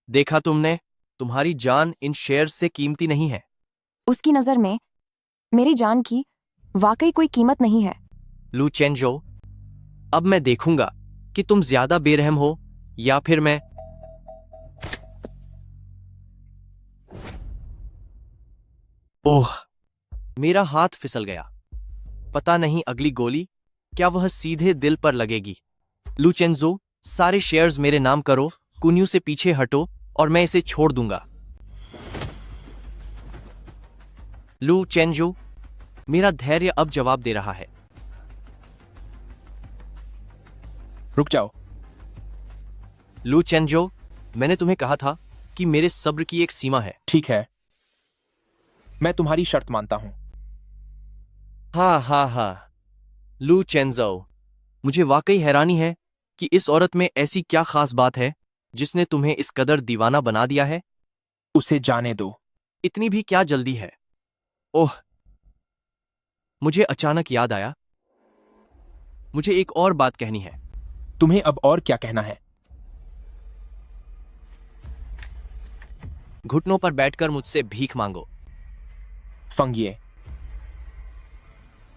देखा तुमने, तुम्हारी जान इन शेयर्स से कीमती नहीं है। उसकी नजर में मेरी जान की वाकई कोई कीमत नहीं है। लू चेंजो, अब मैं देखूंगा कि तुम ज्यादा बेरहम हो या फिर मैं। ओह, मेरा हाथ फिसल गया। पता नहीं अगली गोली क्या वह सीधे दिल पर लगेगी। लू चेंजो, सारे शेयर्स मेरे नाम करो, कुन्यू से पीछे हटो और मैं इसे छोड़ दूंगा। लू चेंजो, मेरा धैर्य अब जवाब दे रहा है। रुक जाओ। लू चेंजो, मैंने तुम्हें कहा था कि मेरे सब्र की एक सीमा है। ठीक है, मैं तुम्हारी शर्त मानता हूं। हाँ। लू चेंजो, मुझे वाकई हैरानी है कि इस औरत में ऐसी क्या खास बात है जिसने तुम्हें इस कदर दीवाना बना दिया है। उसे जाने दो। इतनी भी क्या जल्दी है? ओह, मुझे अचानक याद आया, मुझे एक और बात कहनी है। तुम्हें अब और क्या कहना है? घुटनों पर बैठकर मुझसे भीख मांगो। फंगिए,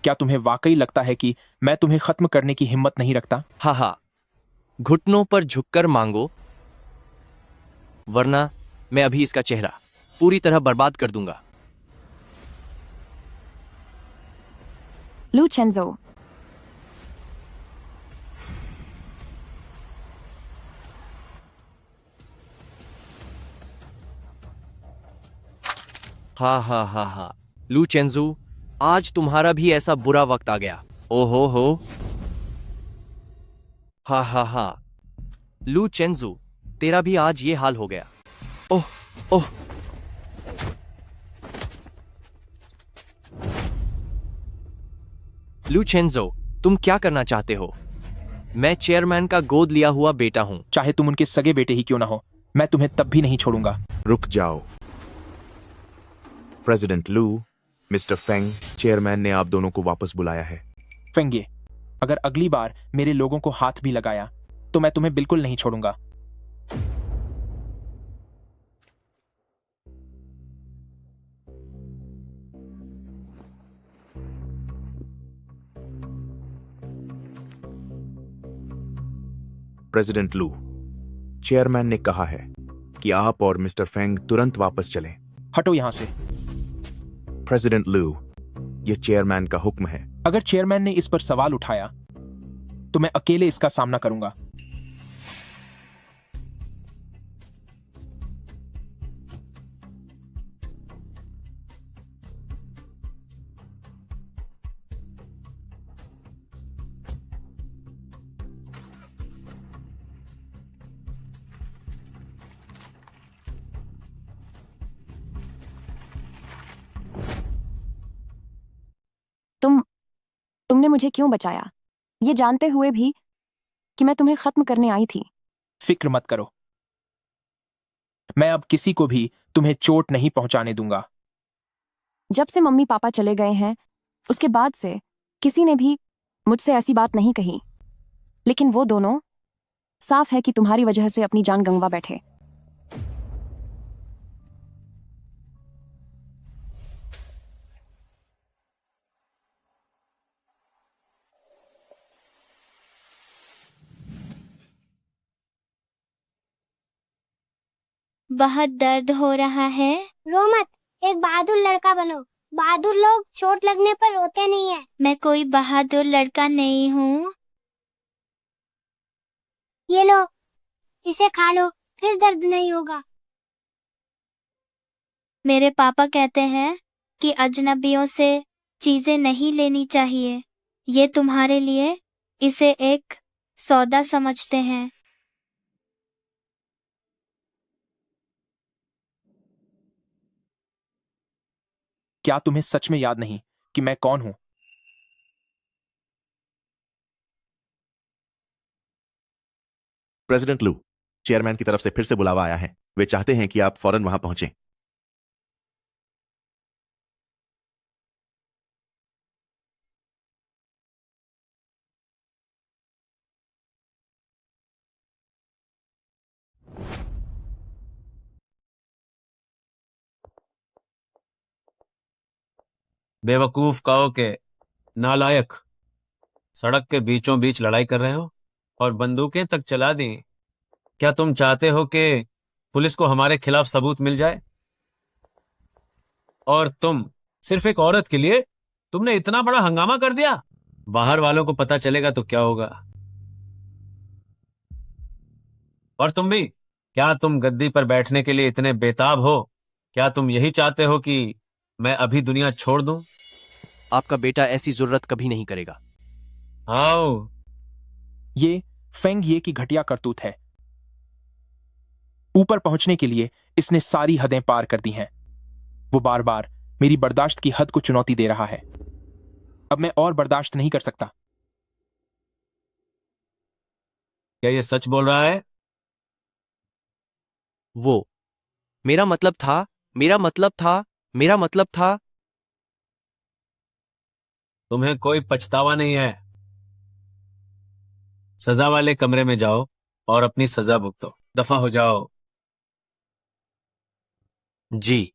क्या तुम्हें वाकई लगता है कि मैं तुम्हें खत्म करने की हिम्मत नहीं रखता? हाँ, घुटनों पर झुककर मांगो, वरना मैं अभी इसका चेहरा पूरी तरह बर्बाद कर दूंगा। लू चेंजो, हाँ। लू चेंजू, आज तुम्हारा भी ऐसा बुरा वक्त आ गया। ओहो हो। हाँ। लू चेंजू, तेरा भी आज ये हाल हो गया। ओह। लू चेंजो, तुम क्या करना चाहते हो? मैं चेयरमैन का गोद लिया हुआ बेटा हूं। चाहे तुम उनके सगे बेटे ही क्यों ना हो, मैं तुम्हें तब भी नहीं छोड़ूंगा। रुक जाओ प्रेसिडेंट लू, मिस्टर फेंग, चेयरमैन ने आप दोनों को वापस बुलाया है। फेंगे, अगर अगली बार मेरे लोगों को हाथ भी लगाया तो मैं तुम्हें बिल्कुल नहीं छोड़ूंगा। प्रेसिडेंट लू, चेयरमैन ने कहा है कि आप और मिस्टर फेंग तुरंत वापस चलें। हटो यहां से। प्रेसिडेंट लू, यह चेयरमैन का हुक्म है। अगर चेयरमैन ने इस पर सवाल उठाया तो मैं अकेले इसका सामना करूंगा। तुमने मुझे क्यों बचाया, ये जानते हुए भी कि मैं तुम्हें खत्म करने आई थी? फिक्र मत करो, मैं अब किसी को भी तुम्हें चोट नहीं पहुंचाने दूंगा। जब से मम्मी पापा चले गए हैं उसके बाद से किसी ने भी मुझसे ऐसी बात नहीं कही, लेकिन वो दोनों साफ है कि तुम्हारी वजह से अपनी जान गंवा बैठे। बहुत दर्द हो रहा है। रो मत, एक बहादुर लड़का बनो। बहादुर लोग चोट लगने पर रोते नहीं है। मैं कोई बहादुर लड़का नहीं हूँ। ये लो, इसे खा लो, फिर दर्द नहीं होगा। मेरे पापा कहते हैं कि अजनबियों से चीजें नहीं लेनी चाहिए। ये तुम्हारे लिए इसे एक सौदा समझते हैं। क्या तुम्हें सच में याद नहीं कि मैं कौन हूं? प्रेसिडेंट लू, चेयरमैन की तरफ से फिर से बुलावा आया है। वे चाहते हैं कि आप फौरन वहां पहुंचें। बेवकूफ कहो के नालायक, सड़क के बीचों बीच लड़ाई कर रहे हो और बंदूकें तक चला दी। क्या तुम चाहते हो कि पुलिस को हमारे खिलाफ सबूत मिल जाए? और तुम सिर्फ एक औरत के लिए तुमने इतना बड़ा हंगामा कर दिया। बाहर वालों को पता चलेगा तो क्या होगा? और तुम भी, क्या तुम गद्दी पर बैठने के लिए इतने बेताब हो? क्या तुम यही चाहते हो कि मैं अभी दुनिया छोड़ दूं? आपका बेटा ऐसी जरूरत कभी नहीं करेगा। आओ। ये फेंग ये की घटिया करतूत है। ऊपर पहुंचने के लिए इसने सारी हदें पार कर दी हैं। वो बार बार मेरी बर्दाश्त की हद को चुनौती दे रहा है। अब मैं और बर्दाश्त नहीं कर सकता। क्या ये सच बोल रहा है? वो मेरा मतलब था, मेरा मतलब था, मेरा मतलब था। तुम्हें कोई पछतावा नहीं है। सजा वाले कमरे में जाओ और अपनी सजा भुगतो। दफा हो जाओ। जी।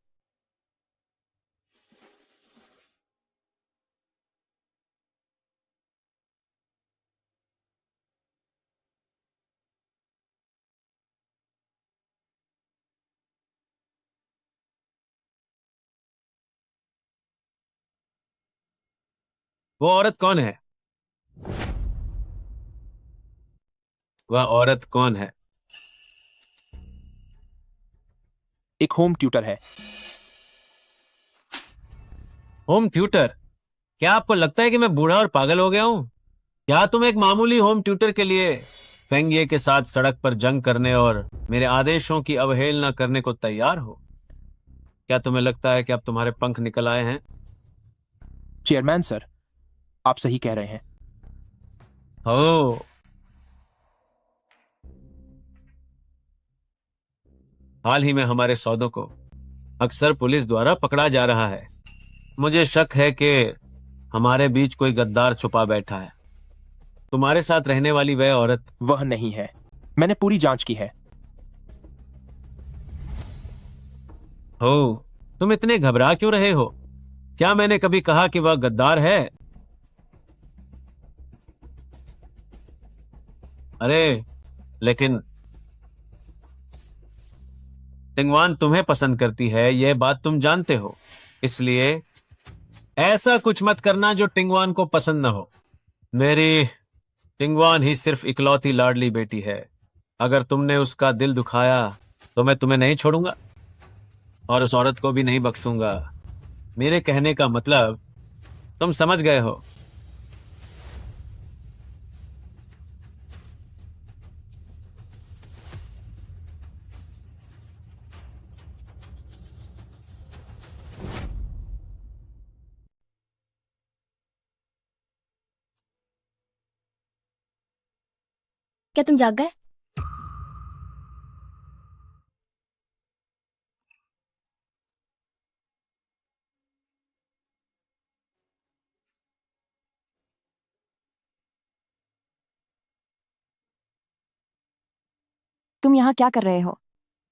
वो औरत कौन है? वह औरत कौन है? एक होम ट्यूटर है। Home tutor? क्या आपको लगता है कि मैं बूढ़ा और पागल हो गया हूं? क्या तुम एक मामूली होम ट्यूटर के लिए फेंगिए के साथ सड़क पर जंग करने और मेरे आदेशों की अवहेलना करने को तैयार हो? क्या तुम्हें लगता है कि अब तुम्हारे पंख निकल आए हैं? चेयरमैन सर, आप सही कह रहे हैं। हो। हाल ही में हमारे सौदों को अक्सर पुलिस द्वारा पकड़ा जा रहा है। मुझे शक है कि हमारे बीच कोई गद्दार छुपा बैठा है। तुम्हारे साथ रहने वाली वह औरत वह नहीं है। मैंने पूरी जांच की है। हो। तुम इतने घबरा क्यों रहे हो? क्या मैंने कभी कहा कि वह गद्दार है? अरे लेकिन टिंगवान तुम्हें पसंद करती है, यह बात तुम जानते हो। इसलिए ऐसा कुछ मत करना जो टिंगवान को पसंद न हो। मेरी टिंगवान ही सिर्फ इकलौती लाडली बेटी है। अगर तुमने उसका दिल दुखाया तो मैं तुम्हें नहीं छोड़ूंगा और उस औरत को भी नहीं बख्शूंगा। मेरे कहने का मतलब तुम समझ गए हो। क्या तुम जाग गए? तुम यहाँ क्या कर रहे हो?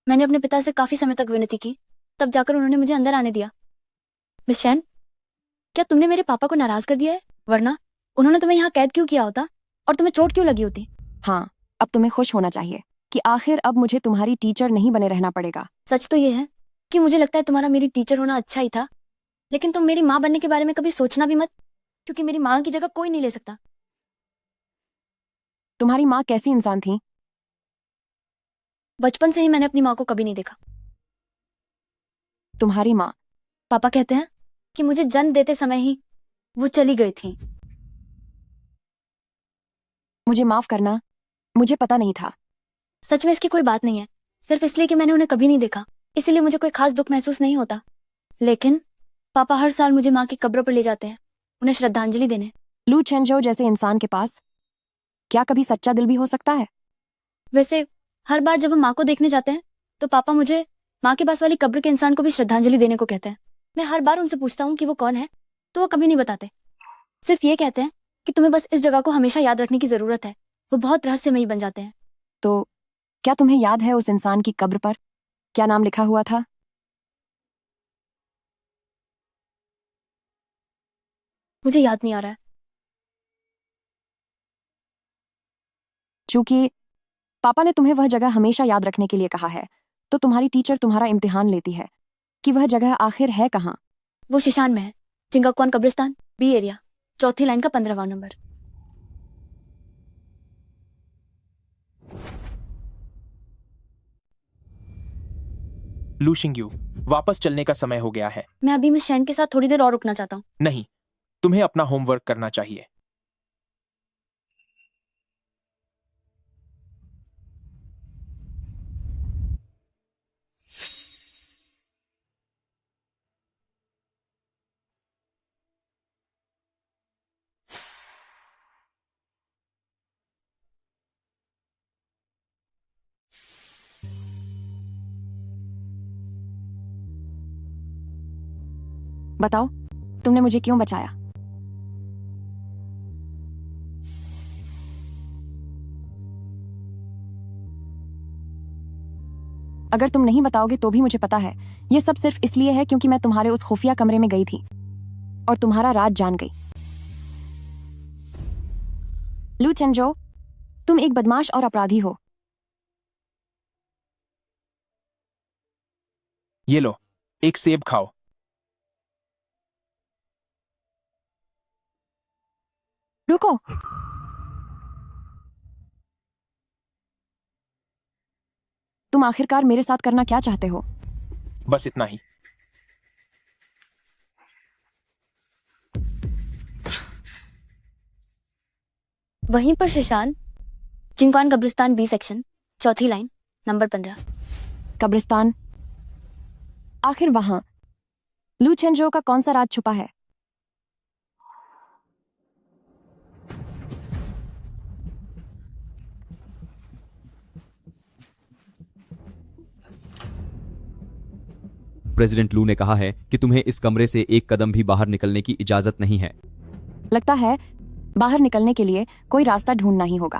मैंने अपने पिता से काफी समय तक विनती की, तब जाकर उन्होंने मुझे अंदर आने दिया। मिस चैन, क्या तुमने मेरे पापा को नाराज कर दिया है? वरना उन्होंने तुम्हें यहाँ कैद क्यों किया होता और तुम्हें चोट क्यों लगी होती? हाँ, अब तुम्हें खुश होना चाहिए कि आखिर अब मुझे तुम्हारी टीचर नहीं बने रहना पड़ेगा। सच तो ये है कि मुझे लगता है तुम्हारा मेरी टीचर होना अच्छा ही था, लेकिन तुम मेरी माँ बनने के बारे में कभी सोचना भी मत, क्योंकि मेरी माँ की जगह कोई नहीं ले सकता। तुम्हारी माँ कैसी इंसान थी? बचपन से ही मैंने अपनी माँ को कभी नहीं देखा। तुम्हारी माँ? पापा कहते हैं कि मुझे जन्म देते समय ही वो चली गई थी। मुझे माफ करना, मुझे पता नहीं था। सच में इसकी कोई बात नहीं है, सिर्फ इसलिए कि मैंने उन्हें कभी नहीं देखा, इसीलिए मुझे कोई खास दुख महसूस नहीं होता। लेकिन पापा हर साल मुझे माँ की कब्र पर ले जाते हैं, उन्हें श्रद्धांजलि देने। लू चेंजो जैसे इंसान के पास क्या कभी सच्चा दिल भी हो सकता है? वैसे हर बार जब हम माँ को देखने जाते हैं तो पापा मुझे माँ के पास वाली कब्र के इंसान को भी श्रद्धांजलि देने को कहते हैं। मैं हर बार उनसे पूछता हूँ कि वो कौन है, तो वो कभी नहीं बताते। सिर्फ ये कहते हैं कि तुम्हें बस इस जगह को हमेशा याद रखने की जरूरत है। वो बहुत रहस्यमयी बन जाते हैं। तो क्या तुम्हें याद है उस इंसान की कब्र पर क्या नाम लिखा हुआ था? मुझे याद नहीं आ रहा है। चूंकि पापा ने तुम्हें वह जगह हमेशा याद रखने के लिए कहा है, तो तुम्हारी टीचर तुम्हारा इम्तिहान लेती है कि वह जगह आखिर है कहाँ। वो शिशान में है, चिंगाक्वान कब्रिस्तान, बी एरिया, चौथी लाइन का 15वां नंबर। लू शिंग्यू, वापस चलने का समय हो गया है। मैं अभी मिस शैन के साथ थोड़ी देर और रुकना चाहता हूँ। नहीं, तुम्हें अपना होमवर्क करना चाहिए। बताओ, तुमने मुझे क्यों बचाया? अगर तुम नहीं बताओगे तो भी मुझे पता है ये सब सिर्फ इसलिए है क्योंकि मैं तुम्हारे उस खुफिया कमरे में गई थी और तुम्हारा राज जान गई। लू चेंजो, तुम एक बदमाश और अपराधी हो। ये लो, एक सेब खाओ। रुको, तुम आखिरकार मेरे साथ करना क्या चाहते हो? बस इतना ही। वहीं पर शिशान, चिंगक्वान कब्रिस्तान बी सेक्शन, चौथी लाइन, नंबर 15। कब्रिस्तान? आखिर वहां लू चेंजो का कौन सा राज छुपा है? प्रेसिडेंट लू ने कहा है कि तुम्हें इस कमरे से एक कदम भी बाहर निकलने की इजाजत नहीं है। लगता है बाहर निकलने के लिए कोई रास्ता ढूंढना ही होगा।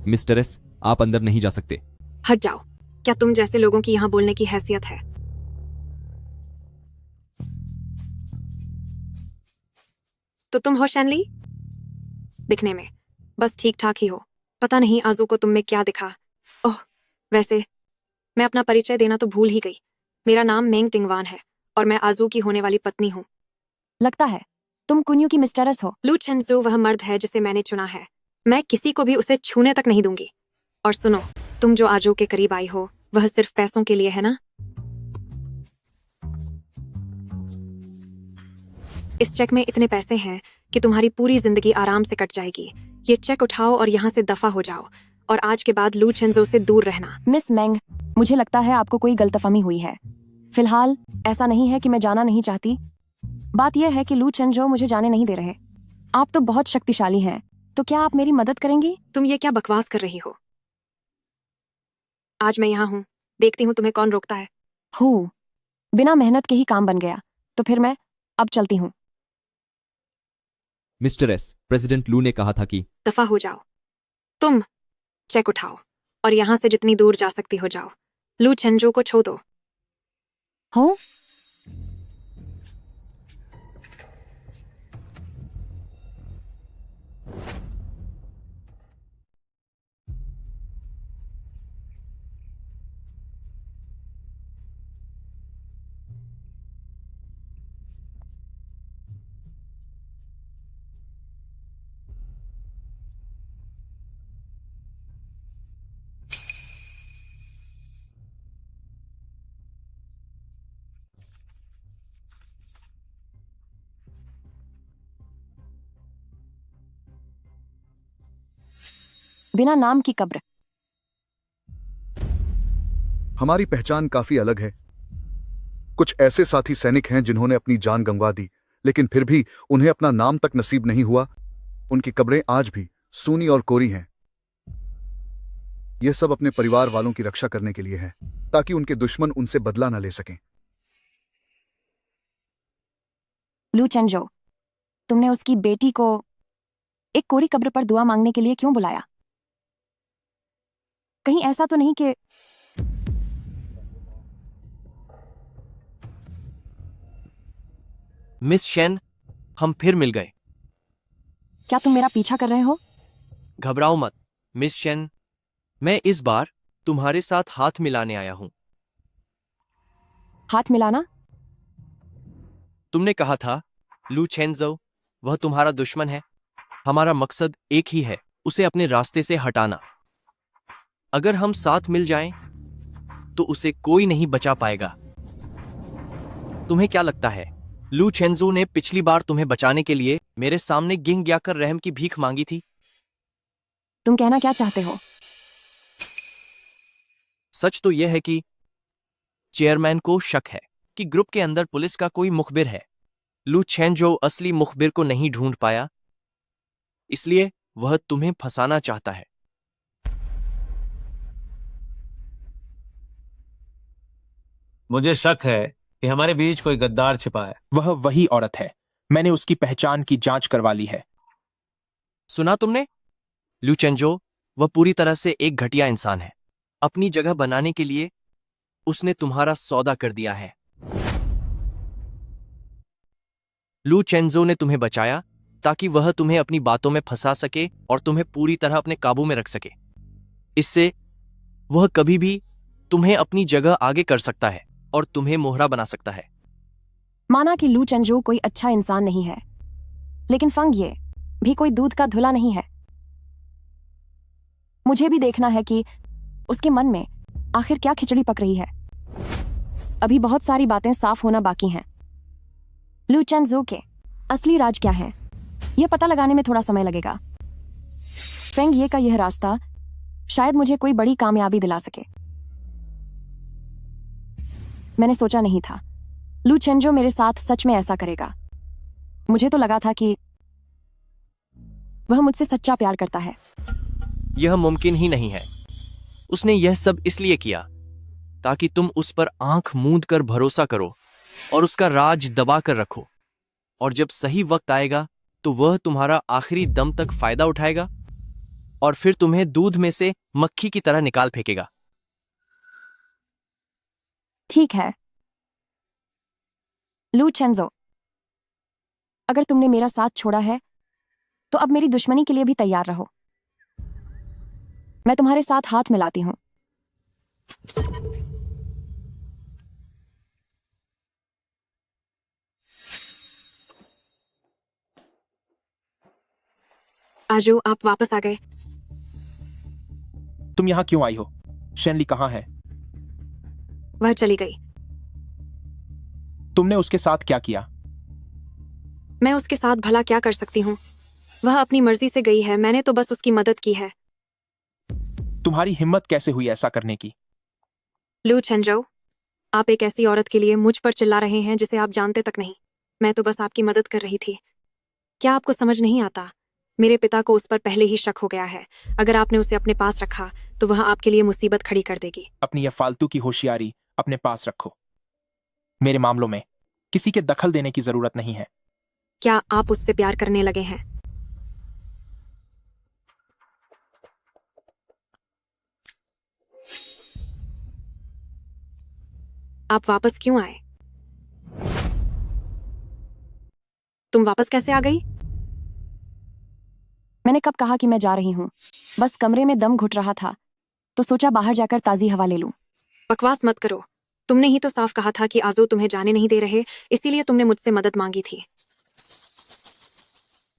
मिस्टर एस, आप अंदर नहीं जा सकते। हट जाओ। क्या तुम जैसे लोगों की यहां बोलने की हैसियत है? तो तुम हो शैनली? दिखने में बस ठीक ठाक ही हो। पता नहीं आजू को तुम में क्या दिखा। ओह, वैसे मैं अपना परिचय देना तो भूल ही गई। मेरा नाम मेंग टिंगवान है और मैं आजू की होने वाली पत्नी हूँ। लगता है तुम कुन्यू की मिस्टरस हो। लू चेंजो वह मर्द है जिसे मैंने चुना है। मैं किसी को भी उसे छूने तक नहीं दूंगी। और सुनो, तुम जो आजू के करीब आई हो वह सिर्फ पैसों के लिए है ना? इस चेक में इतने पैसे हैं कि तुम्हारी पूरी जिंदगी आराम से कट जाएगी। ये चेक उठाओ और यहाँ से दफा हो जाओ और आज के बाद लू चेंजो से दूर रहना। मिस मेंग, मुझे लगता है आपको कोई गलतफहमी हुई है। फिलहाल ऐसा नहीं है कि मैं जाना नहीं चाहती। बात यह है कि लू चेंजो मुझे जाने नहीं दे रहे। आप तो बहुत शक्तिशाली हैं, तो क्या आप मेरी मदद करेंगी? तुम ये क्या बकवास कर रही हो? आज मैं यहाँ हूँ, देखती हूँ तुम्हें कौन रोकता है। हूँ, बिना मेहनत के ही काम बन गया। तो फिर मैं अब चलती हूँ। मिस्टर एस, प्रेसिडेंट लू ने कहा था कि दफा हो जाओ। तुम चेक उठाओ और यहाँ से जितनी दूर जा सकती हो जाओ। लू चेंजो को छोड़ दो। हो? बिना नाम की कब्र। हमारी पहचान काफी अलग है। कुछ ऐसे साथी सैनिक हैं जिन्होंने अपनी जान गंवा दी, लेकिन फिर भी उन्हें अपना नाम तक नसीब नहीं हुआ। उनकी कब्रें आज भी सूनी और कोरी हैं। यह सब अपने परिवार वालों की रक्षा करने के लिए है, ताकि उनके दुश्मन उनसे बदला न ले सकें। लू चेंजो, तुमने उसकी बेटी को एक कोरी कब्र पर दुआ मांगने के लिए क्यों बुलाया? कहीं ऐसा तो नहीं कि मिस शेन, हम फिर मिल गए। क्या तुम मेरा पीछा कर रहे हो? घबराओ मत मिस शेन, मैं इस बार तुम्हारे साथ हाथ मिलाने आया हूं। हाथ मिलाना? तुमने कहा था लू चेंजो वह तुम्हारा दुश्मन है। हमारा मकसद एक ही है, उसे अपने रास्ते से हटाना। अगर हम साथ मिल जाएं, तो उसे कोई नहीं बचा पाएगा। तुम्हें क्या लगता है लू चेंजो ने पिछली बार तुम्हें बचाने के लिए मेरे सामने गिंग जाकर रहम की भीख मांगी थी? तुम कहना क्या चाहते हो? सच तो यह है कि चेयरमैन को शक है कि ग्रुप के अंदर पुलिस का कोई मुखबिर है। लू चेंजो असली मुखबिर को नहीं ढूंढ पाया, इसलिए वह तुम्हें फंसाना चाहता है। मुझे शक है कि हमारे बीच कोई गद्दार छिपा है। वह वही औरत है। मैंने उसकी पहचान की जांच करवा ली है। सुना तुमने? लू चेंजो वह पूरी तरह से एक घटिया इंसान है। अपनी जगह बनाने के लिए उसने तुम्हारा सौदा कर दिया है। लू चेंजो ने तुम्हें बचाया ताकि वह तुम्हें अपनी बातों में फंसा सके और तुम्हें पूरी तरह अपने काबू में रख सके। इससे वह कभी भी तुम्हें अपनी जगह आगे कर सकता है और तुम्हें मोहरा बना सकता है। माना कि लू चेंजो कोई अच्छा इंसान नहीं है, लेकिन फंग ये भी कोई दूध का धुला नहीं है। मुझे भी देखना है कि उसके मन में आखिर क्या खिचड़ी पक रही है। अभी बहुत सारी बातें साफ होना बाकी हैं। लू चेंजो के असली राज क्या है, यह पता लगाने में थोड़ा समय लगेगा। फेंग ये का यह रास्ता शायद मुझे कोई बड़ी कामयाबी दिला सके। मैंने सोचा नहीं था लू चेंजो मेरे साथ सच में ऐसा करेगा। मुझे तो लगा था कि वह मुझसे सच्चा प्यार करता है। यह मुमकिन ही नहीं है। उसने यह सब इसलिए किया ताकि तुम उस पर आंख मूंद कर भरोसा करो और उसका राज दबा कर रखो। और जब सही वक्त आएगा तो वह तुम्हारा आखिरी दम तक फायदा उठाएगा और फिर तुम्हें दूध में से मक्खी की तरह निकाल फेंकेगा। ठीक है लू चेंजो, अगर तुमने मेरा साथ छोड़ा है तो अब मेरी दुश्मनी के लिए भी तैयार रहो। मैं तुम्हारे साथ हाथ मिलाती हूं। आजू, आप वापस आ गए। तुम यहां क्यों आई हो? शेनली कहां है? वह चली गई। तुमने उसके साथ क्या किया? मैं उसके साथ भला क्या कर सकती हूँ? वह अपनी मर्जी से गई है, मैंने तो बस उसकी मदद की है। तुम्हारी हिम्मत कैसे हुई ऐसा करने की? लू चेंजो, आप एक ऐसी औरत के लिए मुझ पर चिल्ला रहे हैं जिसे आप जानते तक नहीं। मैं तो बस आपकी मदद कर रही थी। क्या आपको समझ नहीं आता? मेरे पिता को उस पर पहले ही शक हो गया है। अगर आपने उसे अपने पास रखा तो वह आपके लिए मुसीबत खड़ी कर देगी। अपनी यह फालतू की होशियारी अपने पास रखो। मेरे मामलों में किसी के दखल देने की जरूरत नहीं है। क्या आप उससे प्यार करने लगे हैं? आप वापस क्यों आए? तुम वापस कैसे आ गई? मैंने कब कहा कि मैं जा रही हूं? बस कमरे में दम घुट रहा था तो सोचा बाहर जाकर ताजी हवा ले लूं। बकवास मत करो। तुमने ही तो साफ कहा था कि आजो तुम्हें जाने नहीं दे रहे, इसीलिए तुमने मुझसे मदद मांगी थी।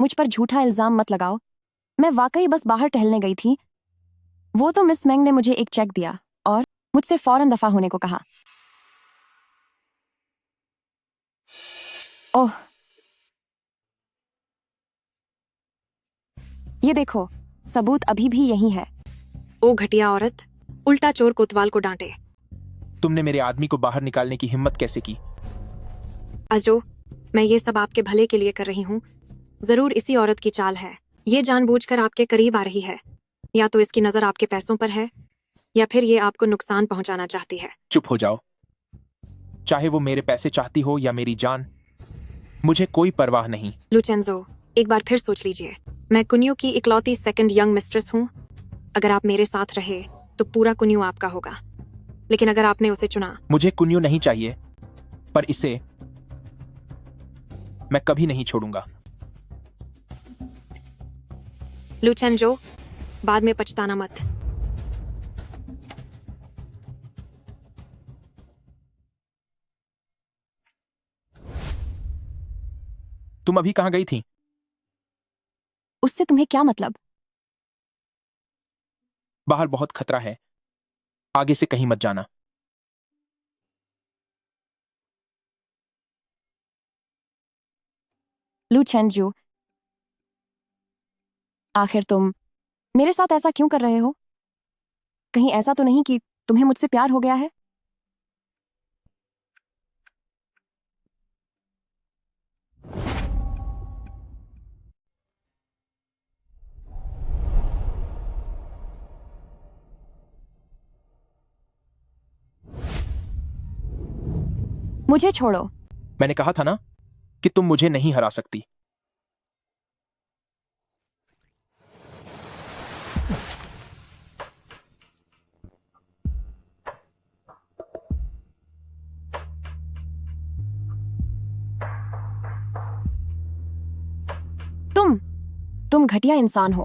मुझ पर झूठा इल्जाम मत लगाओ। मैं वाकई बस बाहर टहलने गई थी। वो तो मिस मेंग ने मुझे एक चेक दिया और मुझसे फौरन दफा होने को कहा। ओह, ये देखो, सबूत अभी भी यही है। ओ घटिया औरत, उल्टा चोर कोतवाल को डांटे। तुमने मेरे आदमी को बाहर निकालने की हिम्मत कैसे की? अजो, मैं ये सब आपके भले के लिए कर रही हूँ। जरूर इसी औरत की चाल है। ये जानबूझकर आपके करीब आ रही है। या तो इसकी नजर आपके पैसों पर है, या फिर ये आपको नुकसान पहुंचाना चाहती है। चुप हो जाओ। चाहे वो मेरे पैसे चाहती हो या मेरी जान, मुझे कोई परवाह नहीं। लुचेंजो, एक बार फिर सोच लीजिए। मैं कुनियो की इकलौती सेकंड यंग मिस्ट्रेस हूँ। अगर आप मेरे साथ रहे तो पूरा कुनियो आपका होगा, लेकिन अगर आपने उसे चुना। मुझे कुनियो नहीं चाहिए, पर इसे मैं कभी नहीं छोड़ूंगा। लुचेंजो, बाद में पछताना मत। तुम अभी कहाँ गई थी? उससे तुम्हें क्या मतलब? बाहर बहुत खतरा है, आगे से कहीं मत जाना। लू चेंजू, आखिर तुम मेरे साथ ऐसा क्यों कर रहे हो? कहीं ऐसा तो नहीं कि तुम्हें मुझसे प्यार हो गया है? मुझे छोड़ो। मैंने कहा था ना कि तुम मुझे नहीं हरा सकती। तुम घटिया इंसान हो।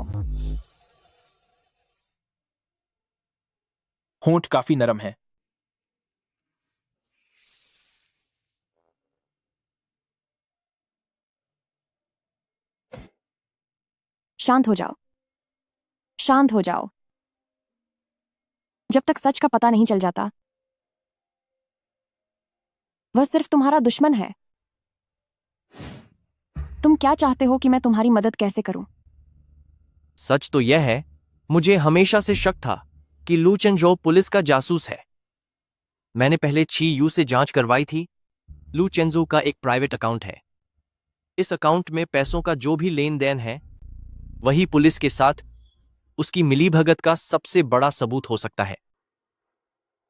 होंठ काफी नरम है। शांत हो जाओ, शांत हो जाओ। जब तक सच का पता नहीं चल जाता, वह सिर्फ तुम्हारा दुश्मन है। तुम क्या चाहते हो कि मैं तुम्हारी मदद कैसे करूं? सच तो यह है, मुझे हमेशा से शक था कि लू चेंजो पुलिस का जासूस है। मैंने पहले छी यू से जांच करवाई थी। लू चेंजो का एक प्राइवेट अकाउंट है। इस अकाउंट में पैसों का जो भी लेन देन है, वही पुलिस के साथ उसकी मिलीभगत का सबसे बड़ा सबूत हो सकता है।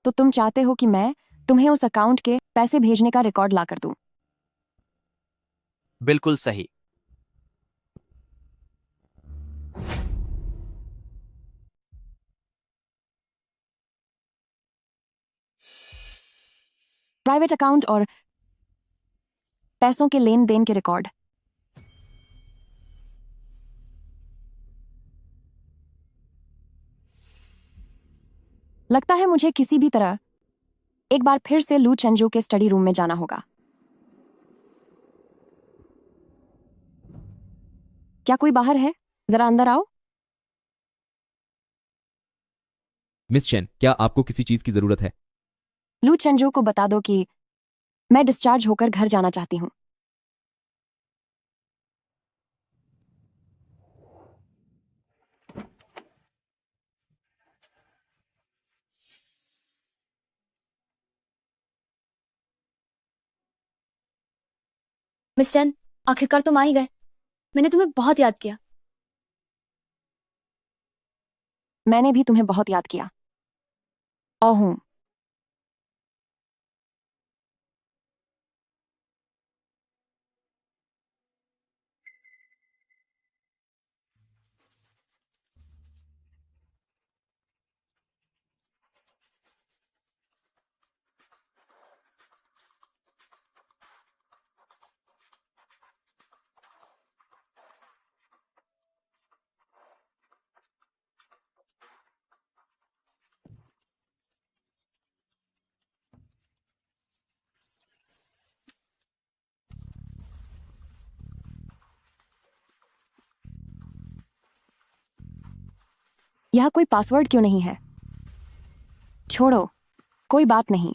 तो तुम चाहते हो कि मैं तुम्हें उस अकाउंट के पैसे भेजने का रिकॉर्ड ला कर दूं? बिल्कुल सही। प्राइवेट अकाउंट और पैसों के लेन देन के रिकॉर्ड। लगता है मुझे किसी भी तरह एक बार फिर से लू चेंजू के स्टडी रूम में जाना होगा। क्या कोई बाहर है? जरा अंदर आओ। मिस चेन, क्या आपको किसी चीज की जरूरत है? लू चेंजू को बता दो कि मैं डिस्चार्ज होकर घर जाना चाहती हूं। मिस चैन, आखिरकार तुम आ ही गए। मैंने तुम्हें बहुत याद किया। मैंने भी तुम्हें बहुत याद किया। और हूं। यह कोई पासवर्ड क्यों नहीं है? छोड़ो, कोई बात नहीं।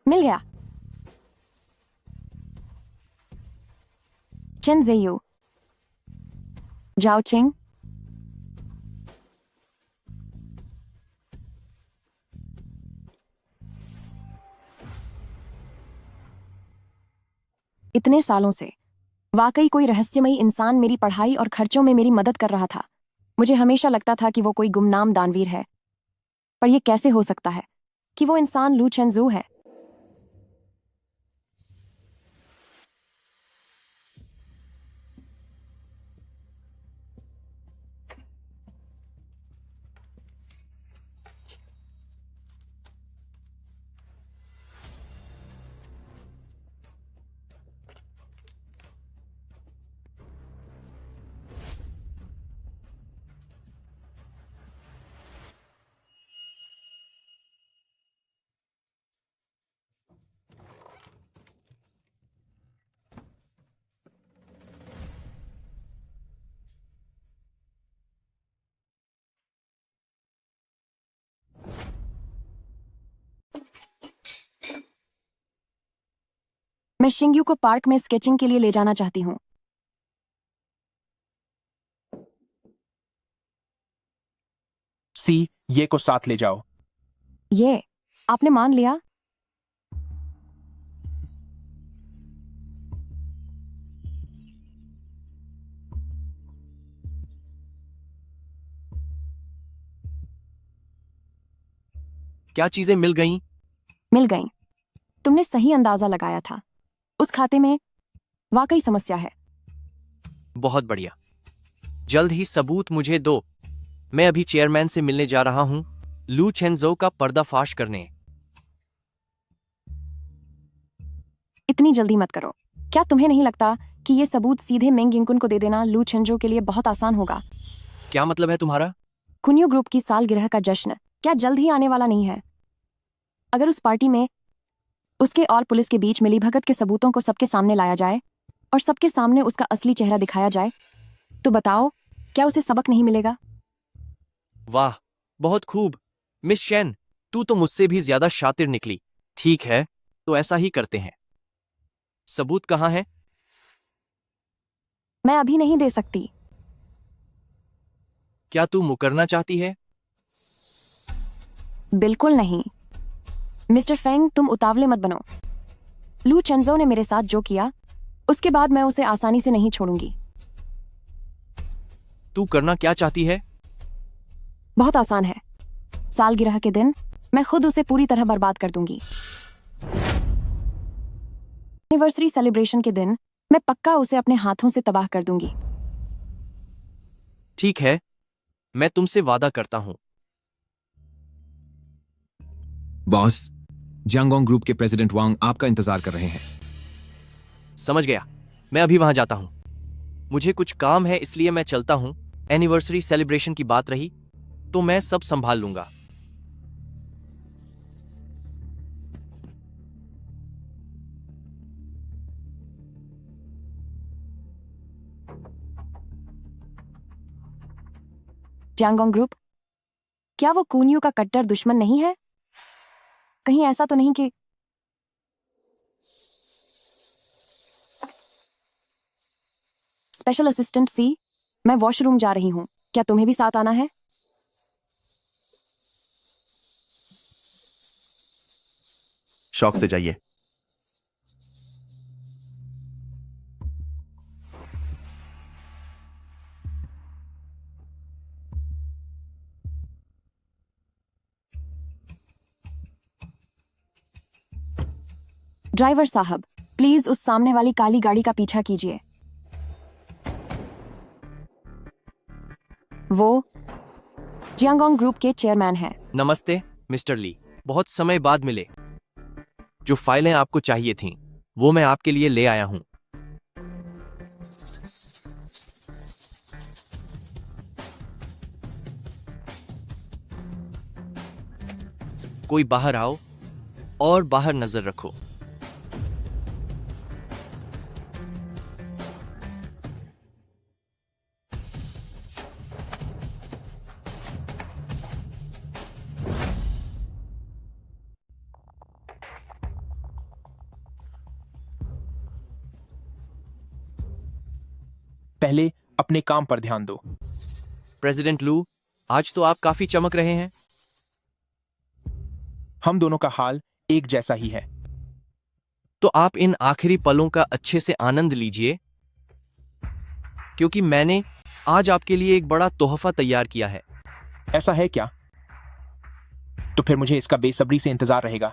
मिल गया। चेन जेयू, जाओ चिंग। इतने सालों से वाकई कोई रहस्यमयी इंसान मेरी पढ़ाई और खर्चों में मेरी मदद कर रहा था। मुझे हमेशा लगता था कि वो कोई गुमनाम दानवीर है, पर यह कैसे हो सकता है कि वो इंसान लू चेंजू है। मैं शिंग्यू को पार्क में स्केचिंग के लिए ले जाना चाहती हूँ। सी, ये को साथ ले जाओ। ये आपने मान लिया? क्या चीजें मिल गईं? मिल गई। तुमने सही अंदाजा लगाया था। उस खाते में वाकई समस्या है। बहुत बढ़िया। जल्द ही सबूत मुझे दो। मैं अभी चेयरमैन से मिलने जा रहा हूं, लू चेंजो का पर्दाफाश करने। इतनी जल्दी मत करो। क्या तुम्हें नहीं लगता कि ये सबूत सीधे मेंग यिंकुन को दे देना लू चेंजो के लिए बहुत आसान होगा? क्या मतलब है तुम्हारा? कुनियो ग्रुप की सालगिरह का जश्न क्या जल्द ही आने वाला नहीं है? अगर उस पार्टी में उसके और पुलिस के बीच मिलीभगत के सबूतों को सबके सामने लाया जाए और सबके सामने उसका असली चेहरा दिखाया जाए, तो बताओ क्या उसे सबक नहीं मिलेगा? वाह, बहुत खूब। मिस शेन, तू तो मुझसे भी ज्यादा शातिर निकली। ठीक है, तो ऐसा ही करते हैं। सबूत कहाँ है? मैं अभी नहीं दे सकती। क्या तू मुकरना चाहती है? बिल्कुल नहीं। मिस्टर फेंग, तुम उतावले मत बनो। लू चेंजो ने मेरे साथ जो किया, उसके बाद मैं उसे आसानी से नहीं छोड़ूंगी। तू करना क्या चाहती है? बहुत आसान है। सालगिरह के दिन मैं खुद उसे पूरी तरह बर्बाद कर दूंगी। एनिवर्सरी सेलिब्रेशन के दिन मैं पक्का उसे अपने हाथों से तबाह कर दूंगी। ठीक है, मैं तुमसे वादा करता हूं। बॉस, जियांगोंग ग्रुप के प्रेसिडेंट वांग आपका इंतजार कर रहे हैं। समझ गया, मैं अभी वहां जाता हूं। मुझे कुछ काम है, इसलिए मैं चलता हूं। एनिवर्सरी सेलिब्रेशन की बात रही तो मैं सब संभाल लूंगा। जियांगोंग ग्रुप, क्या वो कुनियो का कट्टर दुश्मन नहीं है? कहीं ऐसा तो नहीं कि स्पेशल असिस्टेंट सी, मैं वॉशरूम जा रही हूं, क्या तुम्हें भी साथ आना है? शौक से जाइए। ड्राइवर साहब, प्लीज उस सामने वाली काली गाड़ी का पीछा कीजिए। वो जियांगोंग ग्रुप के चेयरमैन हैं। नमस्ते मिस्टर ली, बहुत समय बाद मिले। जो फाइलें आपको चाहिए थीं, वो मैं आपके लिए ले आया हूं। कोई बाहर आओ और बाहर नजर रखो। पहले अपने काम पर ध्यान दो। प्रेसिडेंट लू, आज तो आप काफी चमक रहे हैं। हम दोनों का हाल एक जैसा ही है। तो आप इन आखिरी पलों का अच्छे से आनंद लीजिए, क्योंकि मैंने आज आपके लिए एक बड़ा तोहफा तैयार किया है। ऐसा है क्या? तो फिर मुझे इसका बेसब्री से इंतजार रहेगा।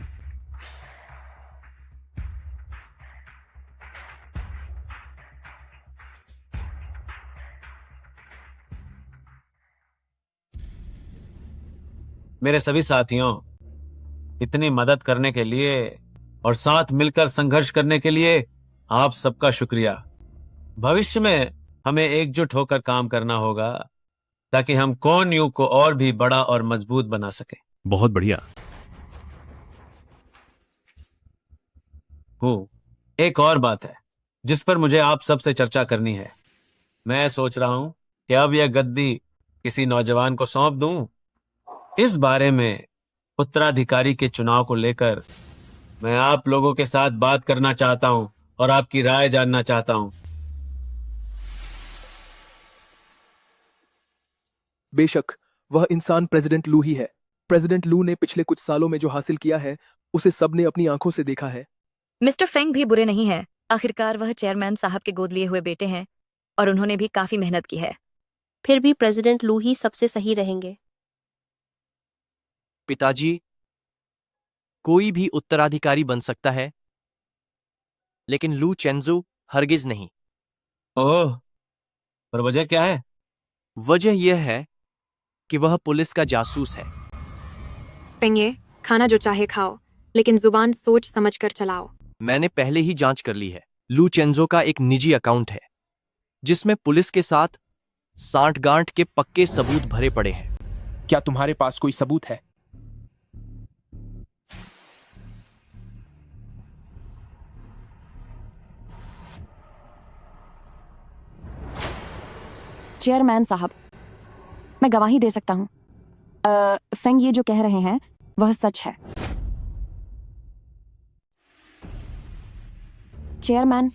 मेरे सभी साथियों, इतनी मदद करने के लिए और साथ मिलकर संघर्ष करने के लिए आप सबका शुक्रिया। भविष्य में हमें एकजुट होकर काम करना होगा ताकि हम कोन यू को और भी बड़ा और मजबूत बना सके। बहुत बढ़िया। एक और बात है जिस पर मुझे आप सबसे चर्चा करनी है। मैं सोच रहा हूं कि अब यह गद्दी किसी नौजवान को सौंप दूं। इस बारे में उत्तराधिकारी के चुनाव को लेकर मैं आप लोगों के साथ बात करना चाहता हूं और आपकी राय जानना चाहता हूं। बेशक वह इंसान प्रेसिडेंट लू ही है। प्रेसिडेंट लू ने पिछले कुछ सालों में जो हासिल किया है उसे सबने अपनी आंखों से देखा है। मिस्टर फेंग भी बुरे नहीं है। आखिरकार वह चेयरमैन साहब के गोद लिए हुए बेटे हैं और उन्होंने भी काफी मेहनत की है। फिर भी प्रेसिडेंट लू ही सबसे सही रहेंगे। पिताजी, कोई भी उत्तराधिकारी बन सकता है, लेकिन लू चेंजू हरगिज नहीं। ओह, पर वजह क्या है? वजह यह है कि वह पुलिस का जासूस है। पेंगे, खाना जो चाहे खाओ, लेकिन जुबान सोच समझ कर चलाओ। मैंने पहले ही जांच कर ली है। लू चेंजो का एक निजी अकाउंट है जिसमें पुलिस के साथ सांठगांठ के पक्के सबूत भरे पड़े हैं। क्या तुम्हारे पास कोई सबूत है? चेयरमैन साहब, मैं गवाही दे सकता हूं। फेंग ये जो कह रहे हैं वह सच है। चेयरमैन,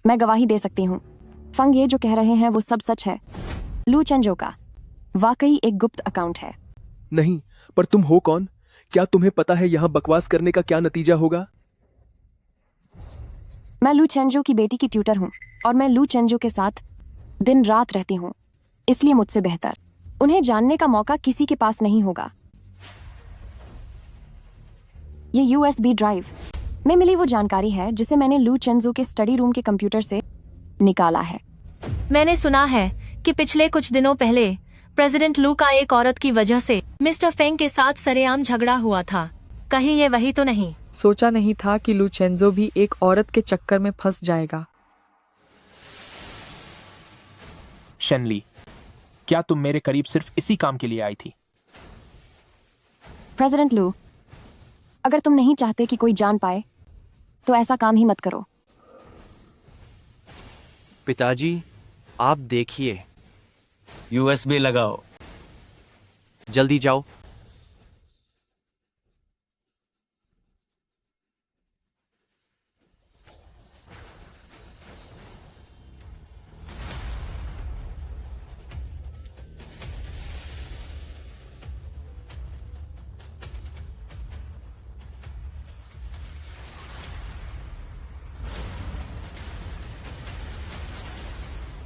मैं गवाही दे सकती हूँ। फंग ये जो कह रहे हैं वो सब सच है। लू चेंजो का वाकई एक गुप्त अकाउंट है। नहीं, पर तुम हो कौन? क्या तुम्हें पता है यहाँ बकवास करने का क्या नतीजा होगा? मैं लू चेंजो की बेटी की ट्यूटर हूँ और मैं लू चेंजो के साथ दिन रात रहती हूँ, इसलिए मुझसे बेहतर उन्हें जानने का मौका किसी के पास नहीं होगा। ये USB ड्राइव में मिली वो जानकारी है जिसे मैंने लू चेंजो के स्टडी रूम के कंप्यूटर से निकाला है। मैंने सुना है कि पिछले कुछ दिनों पहले प्रेसिडेंट लू का एक औरत की वजह से मिस्टर फेंग के साथ सरेआम झगड़ा हुआ था। कहीं ये वही तो नहीं? सोचा नहीं था कि लू चेंजो भी एक औरत के चक्कर में फंस जाएगा। शेनली, क्या तुम मेरे करीब सिर्फ इसी काम के लिए आई थी? प्रेसिडेंट लू, अगर तुम नहीं चाहते कि कोई जान पाए तो ऐसा काम ही मत करो। पिताजी, आप देखिए। USB लगाओ। जल्दी जाओ।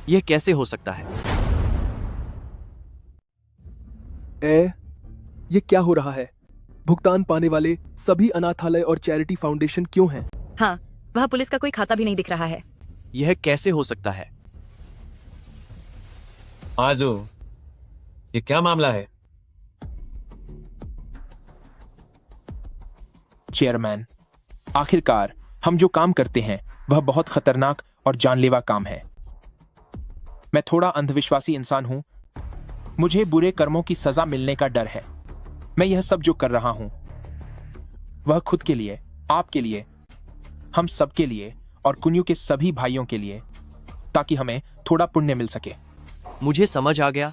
यह कैसे हो सकता है? ये क्या हो रहा है? भुगतान पाने वाले सभी अनाथालय और चैरिटी फाउंडेशन क्यों हैं? हाँ, वह पुलिस का कोई खाता भी नहीं दिख रहा है। यह कैसे हो सकता है? आजू, ये क्या मामला है? चेयरमैन, आखिरकार हम जो काम करते हैं वह बहुत खतरनाक और जानलेवा काम है। मैं थोड़ा अंधविश्वासी इंसान हूं। मुझे बुरे कर्मों की सजा मिलने का डर है। मैं यह सब जो कर रहा हूं वह खुद के लिए, आपके लिए, हम सबके लिए और कुन्यू के सभी भाइयों के लिए, ताकि हमें थोड़ा पुण्य मिल सके। मुझे समझ आ गया।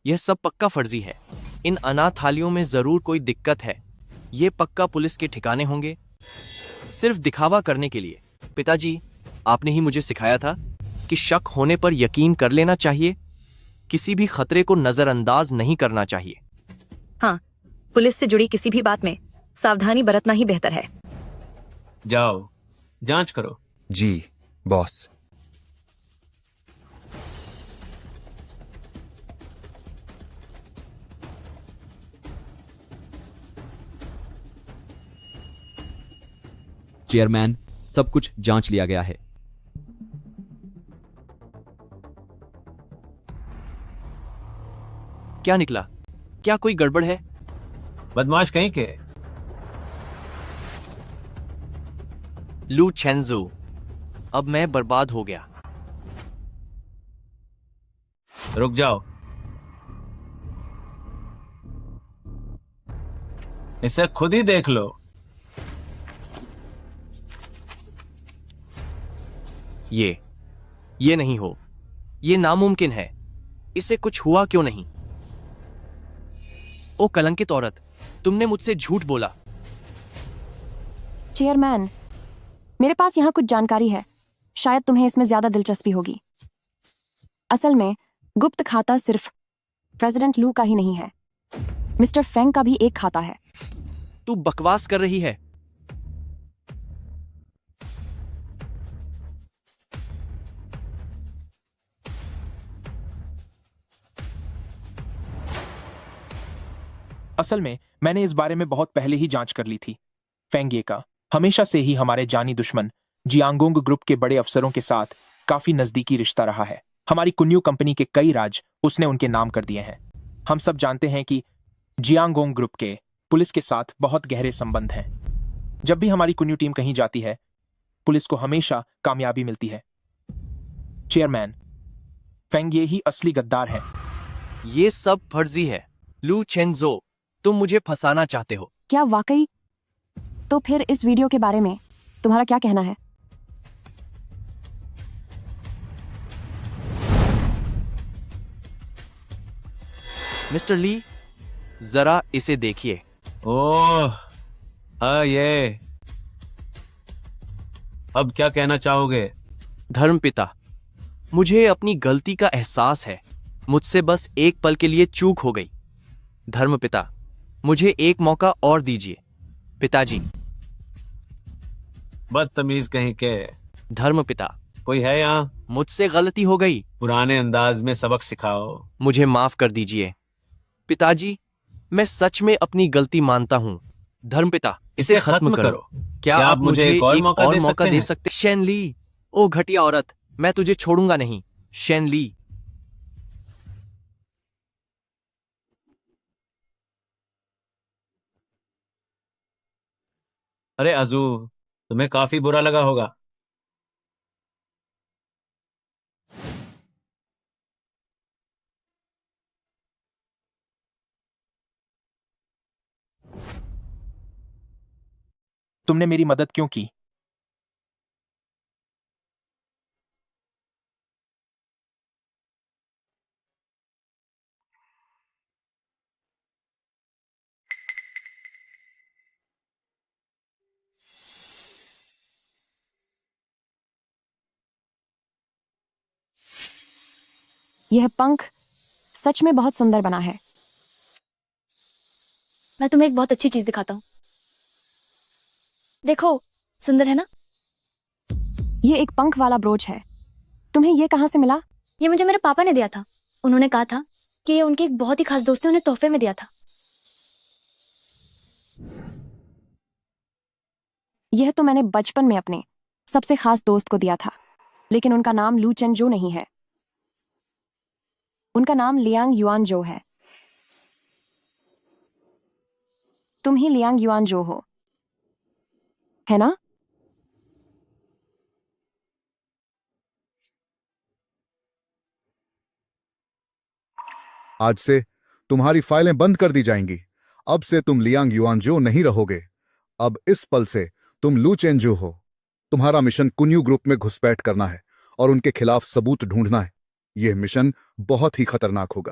यह सब पक्का फर्जी है। इन अनाथालयों में जरूर कोई दिक्कत है। ये पक्का पुलिस के ठिकाने होंगे, सिर्फ दिखावा करने के लिए। पिताजी, आपने ही मुझे सिखाया था कि शक होने पर यकीन कर लेना चाहिए, किसी भी खतरे को नजरअंदाज नहीं करना चाहिए। हाँ, पुलिस से जुड़ी किसी भी बात में सावधानी बरतना ही बेहतर है। जाओ, जांच करो। जी बॉस। चेयरमैन, सब कुछ जांच लिया गया है। क्या निकला? क्या कोई गड़बड़ है? बदमाश कहीं के। लू चेंजू, अब मैं बर्बाद हो गया। रुक जाओ, इसे खुद ही देख लो। ये नहीं हो, ये नामुमकिन है। इसे कुछ हुआ क्यों नहीं? ओ कलंकित औरत, तुमने मुझसे झूठ बोला। चेयरमैन, मेरे पास यहाँ कुछ जानकारी है, शायद तुम्हें इसमें ज्यादा दिलचस्पी होगी। असल में गुप्त खाता सिर्फ प्रेसिडेंट लू का ही नहीं है, मिस्टर फेंग का भी एक खाता है। तू बकवास कर रही है। असल में मैंने इस बारे में बहुत पहले ही जांच कर ली थी। फेंग ये का हमेशा से ही हमारे जानी दुश्मन जियांगोंग ग्रुप के बड़े अफसरों के साथ काफी नजदीकी रिश्ता रहा है। हमारी कुन्यू कंपनी के कई राज उसने उनके नाम कर दिए हैं। हम सब जानते हैं कि जियांगोंग ग्रुप के पुलिस के साथ बहुत गहरे संबंध हैं। जब भी हमारी कुन्यू टीम कहीं जाती है, पुलिस को हमेशा कामयाबी मिलती है। चेयरमैन, फेंग ये ही असली गद्दार है। ये सब फर्जी है। लू चेंजो, तुम मुझे फंसाना चाहते हो। क्या वाकई? तो फिर इस वीडियो के बारे में तुम्हारा क्या कहना है? मिस्टर ली, जरा इसे देखिए। ओह, ये अब क्या कहना चाहोगे? धर्मपिता, मुझे अपनी गलती का एहसास है। मुझसे बस एक पल के लिए चूक हो गई। धर्मपिता, मुझे एक मौका और दीजिए। पिताजी। बदतमीज कहीं के। धर्मपिता, कोई है यहाँ? मुझसे गलती हो गई। पुराने अंदाज में सबक सिखाओ। मुझे माफ कर दीजिए। पिताजी, मैं सच में अपनी गलती मानता हूँ। धर्मपिता, इसे खत्म करो। क्या आप मुझे एक और मौका दे हैं? सकते? शेन ली, ओ घटिया औरत, मैं तुझे छोड़ूंगा नहीं। शेन ली। अरे अजू, तुम्हें काफी बुरा लगा होगा। तुमने मेरी मदद क्यों की? यह पंख सच में बहुत सुंदर बना है। मैं तुम्हें एक बहुत अच्छी चीज दिखाता हूँ। देखो, सुंदर है ना? ये एक पंख वाला ब्रोच है। तुम्हें ये कहाँ से मिला? ये मुझे मेरे पापा ने दिया था। उन्होंने कहा था कि ये उनके एक बहुत ही खास दोस्त ने उन्हें तोहफे में दिया था। यह तो मैंने बचपन में अपने सबसे खास दोस्त को दिया था, लेकिन उनका नाम लू चेंजो नहीं है। उनका नाम लियांग युआन जो है। तुम ही लियांग युआन जो हो, है ना? आज से तुम्हारी फाइलें बंद कर दी जाएंगी। अब से तुम लियांग युआनजो नहीं रहोगे। अब इस पल से तुम लू चेंजो हो। तुम्हारा मिशन कुन्यू ग्रुप में घुसपैठ करना है और उनके खिलाफ सबूत ढूंढना है। यह मिशन बहुत ही खतरनाक होगा।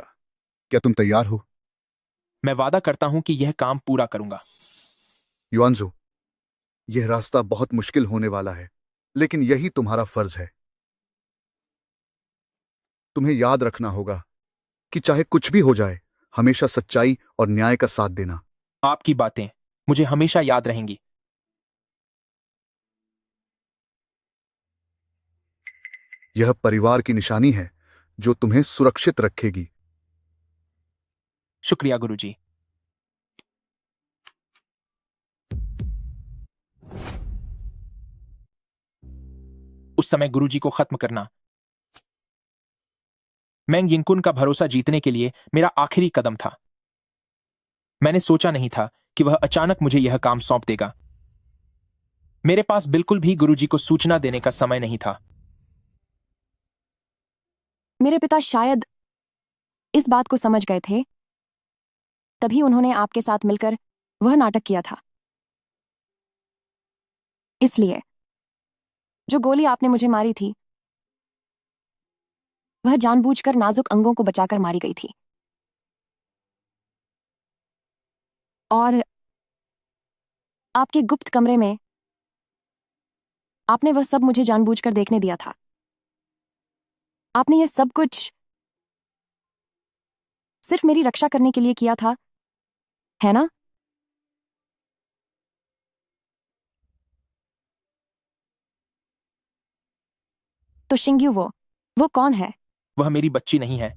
क्या तुम तैयार हो? मैं वादा करता हूं कि यह काम पूरा करूंगा। युआनजो, यह रास्ता बहुत मुश्किल होने वाला है, लेकिन यही तुम्हारा फर्ज है। तुम्हें याद रखना होगा कि चाहे कुछ भी हो जाए, हमेशा सच्चाई और न्याय का साथ देना। आपकी बातें मुझे हमेशा याद रहेंगी। यह परिवार की निशानी है जो तुम्हें सुरक्षित रखेगी। शुक्रिया गुरुजी। उस समय गुरुजी को खत्म करना मैंग यिंकुन का भरोसा जीतने के लिए मेरा आखिरी कदम था। मैंने सोचा नहीं था कि वह अचानक मुझे यह काम सौंप देगा। मेरे पास बिल्कुल भी गुरुजी को सूचना देने का समय नहीं था। मेरे पिता शायद इस बात को समझ गए थे, तभी उन्होंने आपके साथ मिलकर वह नाटक किया था। इसलिए जो गोली आपने मुझे मारी थी, वह जानबूझकर नाजुक अंगों को बचाकर मारी गई थी। और आपके गुप्त कमरे में आपने वह सब मुझे जानबूझकर देखने दिया था। आपने यह सब कुछ सिर्फ मेरी रक्षा करने के लिए किया था, है ना? तो शिंग्यू वो कौन है? वह मेरी बच्ची नहीं है।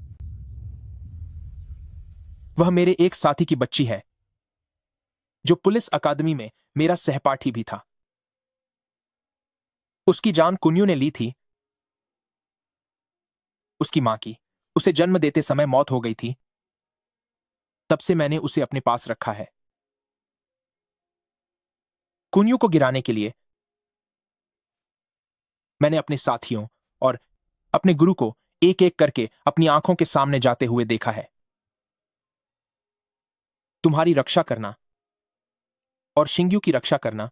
वह मेरे एक साथी की बच्ची है जो पुलिस अकादमी में मेरा सहपाठी भी था। उसकी जान कुन्यू ने ली थी। उसकी मां की उसे जन्म देते समय मौत हो गई थी। तब से मैंने उसे अपने पास रखा है। कुन्यू को गिराने के लिए मैंने अपने साथियों और अपने गुरु को एक एक करके अपनी आंखों के सामने जाते हुए देखा है। तुम्हारी रक्षा करना और शिंग्यू की रक्षा करना,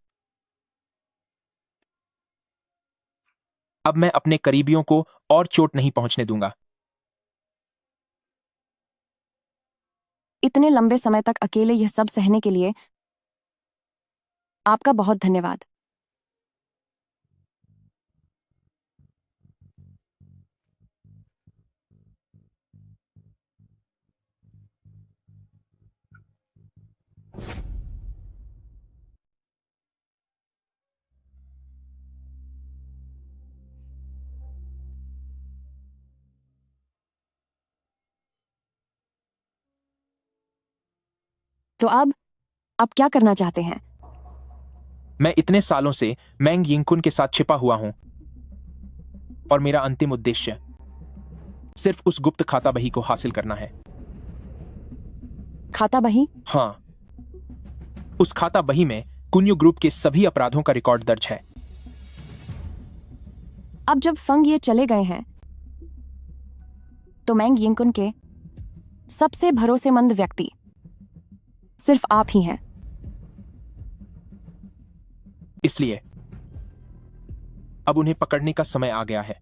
अब मैं अपने करीबियों को और चोट नहीं पहुंचने दूंगा। इतने लंबे समय तक अकेले यह सब सहने के लिए आपका बहुत धन्यवाद। तो अब आप क्या करना चाहते हैं? मैं इतने सालों से मैंग यिंकुन के साथ छिपा हुआ हूं और मेरा अंतिम उद्देश्य सिर्फ उस गुप्त खाता बही को हासिल करना है। खाता बही? हां, उस खाता बही में कुन्यू ग्रुप के सभी अपराधों का रिकॉर्ड दर्ज है। अब जब फंग ये चले गए हैं, तो मैंग यिंकुन के सबसे भरोसेमंद व्यक्ति सिर्फ आप ही हैं। इसलिए अब उन्हें पकड़ने का समय आ गया है।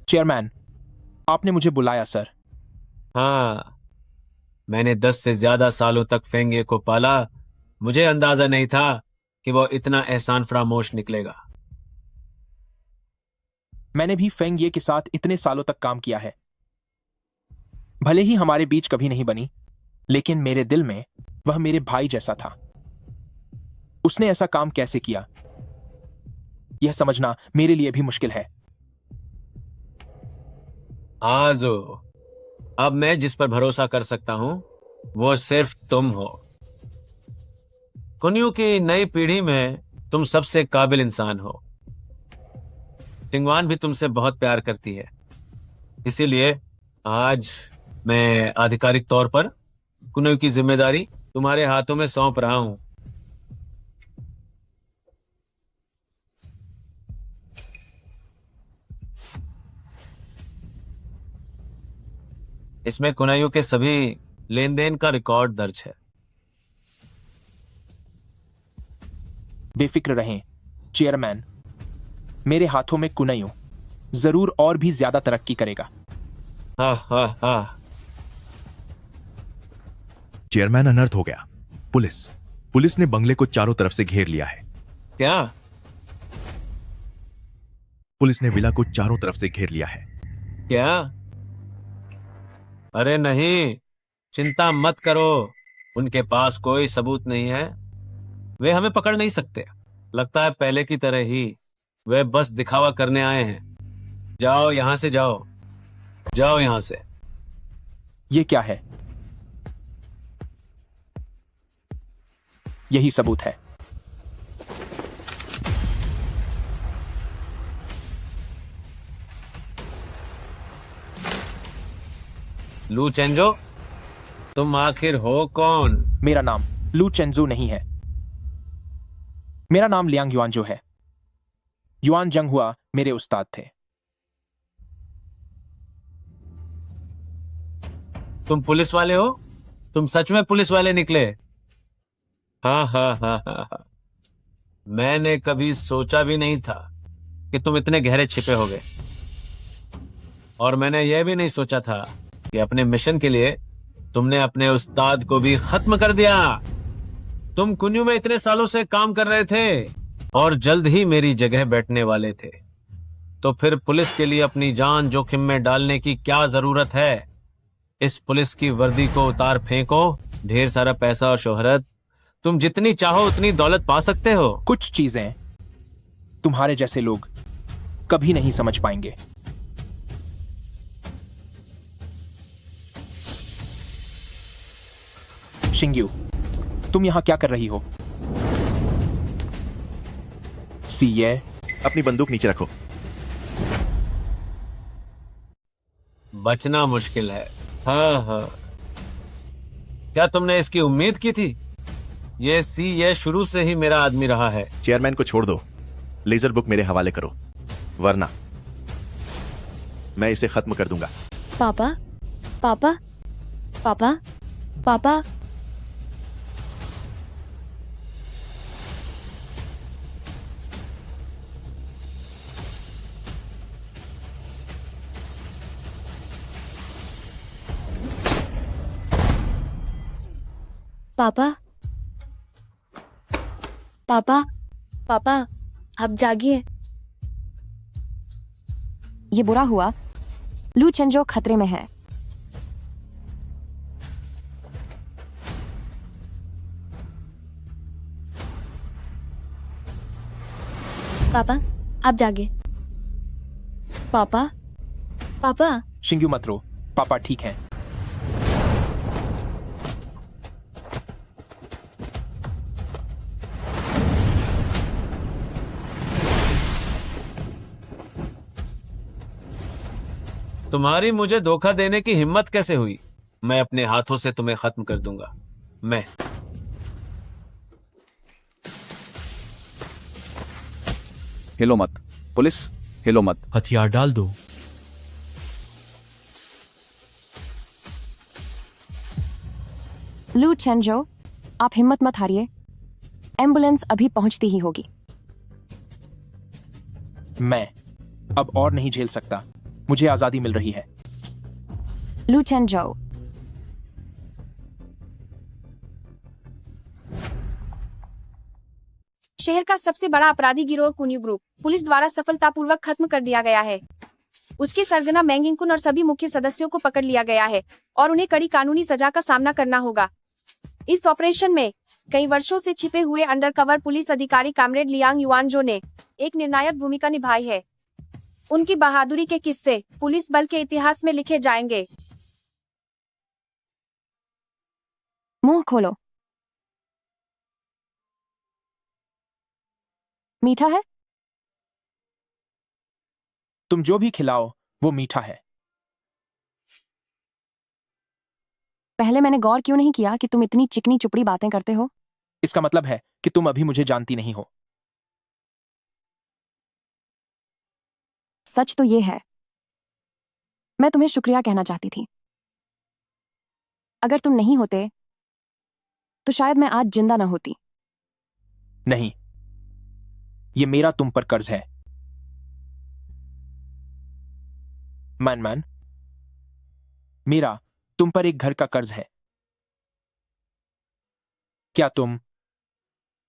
चेयरमैन, आपने मुझे बुलाया सर। हाँ, मैंने 10 से ज्यादा सालों तक फेंगे को पाला। मुझे अंदाजा नहीं था कि वो इतना एहसान फरामोश निकलेगा। मैंने भी फेंग ये के साथ इतने सालों तक काम किया है। भले ही हमारे बीच कभी नहीं बनी, लेकिन मेरे दिल में वह मेरे भाई जैसा था। उसने ऐसा काम कैसे किया, यह समझना मेरे लिए भी मुश्किल है। आजो, अब मैं जिस पर भरोसा कर सकता हूं वो सिर्फ तुम हो। कुन्यू की नई पीढ़ी में तुम सबसे काबिल इंसान हो। टिंगवान भी तुमसे बहुत प्यार करती है। इसीलिए आज मैं आधिकारिक तौर पर कुन्यू की जिम्मेदारी तुम्हारे हाथों में सौंप रहा हूं। इसमें कुनायू के सभी लेन देन का रिकॉर्ड दर्ज है। बेफिक्र रहें चेयरमैन, मेरे हाथों में कुनयू जरूर और भी ज्यादा तरक्की करेगा। हाँ हाँ हाँ। चेयरमैन, अनर्थ हो गया। पुलिस पुलिस ने बंगले को चारों तरफ से घेर लिया है। क्या? पुलिस ने विला को चारों तरफ से घेर लिया है। क्या? अरे नहीं, चिंता मत करो, उनके पास कोई सबूत नहीं है, वे हमें पकड़ नहीं सकते। लगता है पहले की तरह ही वे बस दिखावा करने आए हैं। जाओ यहां से, जाओ जाओ यहां से। ये क्या है? यही सबूत है। लू चेंजो, तुम आखिर हो कौन? मेरा नाम लू चेंजू नहीं है, मेरा नाम लियांग युआनजो है। युआन जंग हुआ मेरे उस्ताद थे। तुम पुलिस वाले हो? तुम सच में पुलिस वाले निकले? हाँ हाँ हाँ हाँ हाँ। मैंने कभी सोचा भी नहीं था कि तुम इतने गहरे छिपे होगे, और मैंने यह भी नहीं सोचा था कि अपने मिशन के लिए तुमने अपने उस्ताद को भी खत्म कर दिया। तुम कुन्यू में इतने सालों से काम कर रहे थे और जल्द ही मेरी जगह बैठने वाले थे, तो फिर पुलिस के लिए अपनी जान जोखिम में डालने की क्या जरूरत है? इस पुलिस की वर्दी को उतार फेंको, ढेर सारा पैसा और शोहरत, तुम जितनी चाहो उतनी दौलत पा सकते हो। कुछ चीजें तुम्हारे जैसे लोग कभी नहीं समझ पाएंगे। शिंग्यू, तुम यहां क्या कर रही हो? सीए, अपनी बंदूक नीचे रखो। बचना मुश्किल है। हाँ हाँ, क्या तुमने इसकी उम्मीद की थी? ये शुरू से ही मेरा आदमी रहा है। चेयरमैन को छोड़ दो, लेजर बुक मेरे हवाले करो, वरना मैं इसे खत्म कर दूंगा। पापा पापा पापा पापा पापा पापा पापा आप जागिए। ये बुरा हुआ, लू चेंजो खतरे में है। पापा आप जागिए। पापा पापा शिंग्यू मत रो, पापा ठीक हैं। तुम्हारी मुझे धोखा देने की हिम्मत कैसे हुई? मैं अपने हाथों से तुम्हें खत्म कर दूंगा। मैं हिलो मत पुलिस, हिलो मत। हथियार डाल दो। लू चेंजो, आप हिम्मत मत हारिए, एम्बुलेंस अभी पहुंचती ही होगी। मैं अब और नहीं झेल सकता, मुझे आजादी मिल रही है। लू चेंजो, शहर का सबसे बड़ा अपराधी गिरोह कुन्यू ग्रुप पुलिस द्वारा सफलतापूर्वक खत्म कर दिया गया है। उसके सरगना मैंगिंगकुन और सभी मुख्य सदस्यों को पकड़ लिया गया है और उन्हें कड़ी कानूनी सजा का सामना करना होगा। इस ऑपरेशन में कई वर्षों से छिपे हुए अंडरकवर पुलिस अधिकारी कॉमरेड लियांग युआनजो ने एक निर्णायक भूमिका निभाई है। उनकी बहादुरी के किस्से पुलिस बल के इतिहास में लिखे जाएंगे। मुंह खोलो। मीठा है? तुम जो भी खिलाओ वो मीठा है। पहले मैंने गौर क्यों नहीं किया कि तुम इतनी चिकनी चुपड़ी बातें करते हो? इसका मतलब है कि तुम अभी मुझे जानती नहीं हो। सच तो ये है, मैं तुम्हें शुक्रिया कहना चाहती थी। अगर तुम नहीं होते तो शायद मैं आज जिंदा ना होती। नहीं, ये मेरा तुम पर कर्ज है। मैन, मेरा तुम पर एक घर का कर्ज है। क्या तुम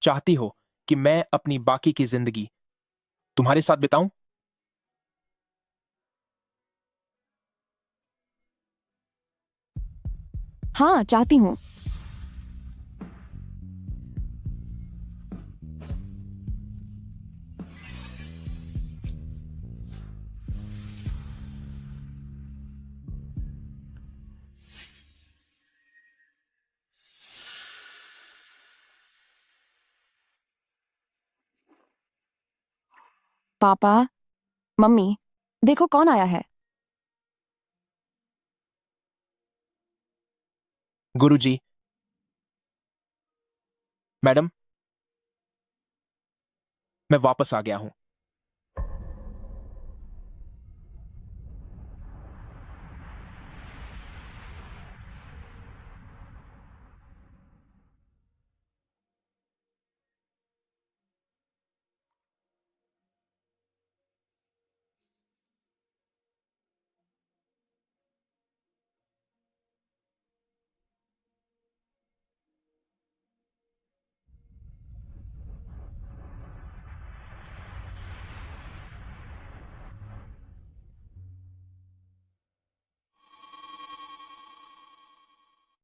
चाहती हो कि मैं अपनी बाकी की जिंदगी तुम्हारे साथ बिताऊं? हाँ, चाहती हूँ। पापा, मम्मी, देखो कौन आया है। गुरुजी, मैडम, मैं वापस आ गया हूं।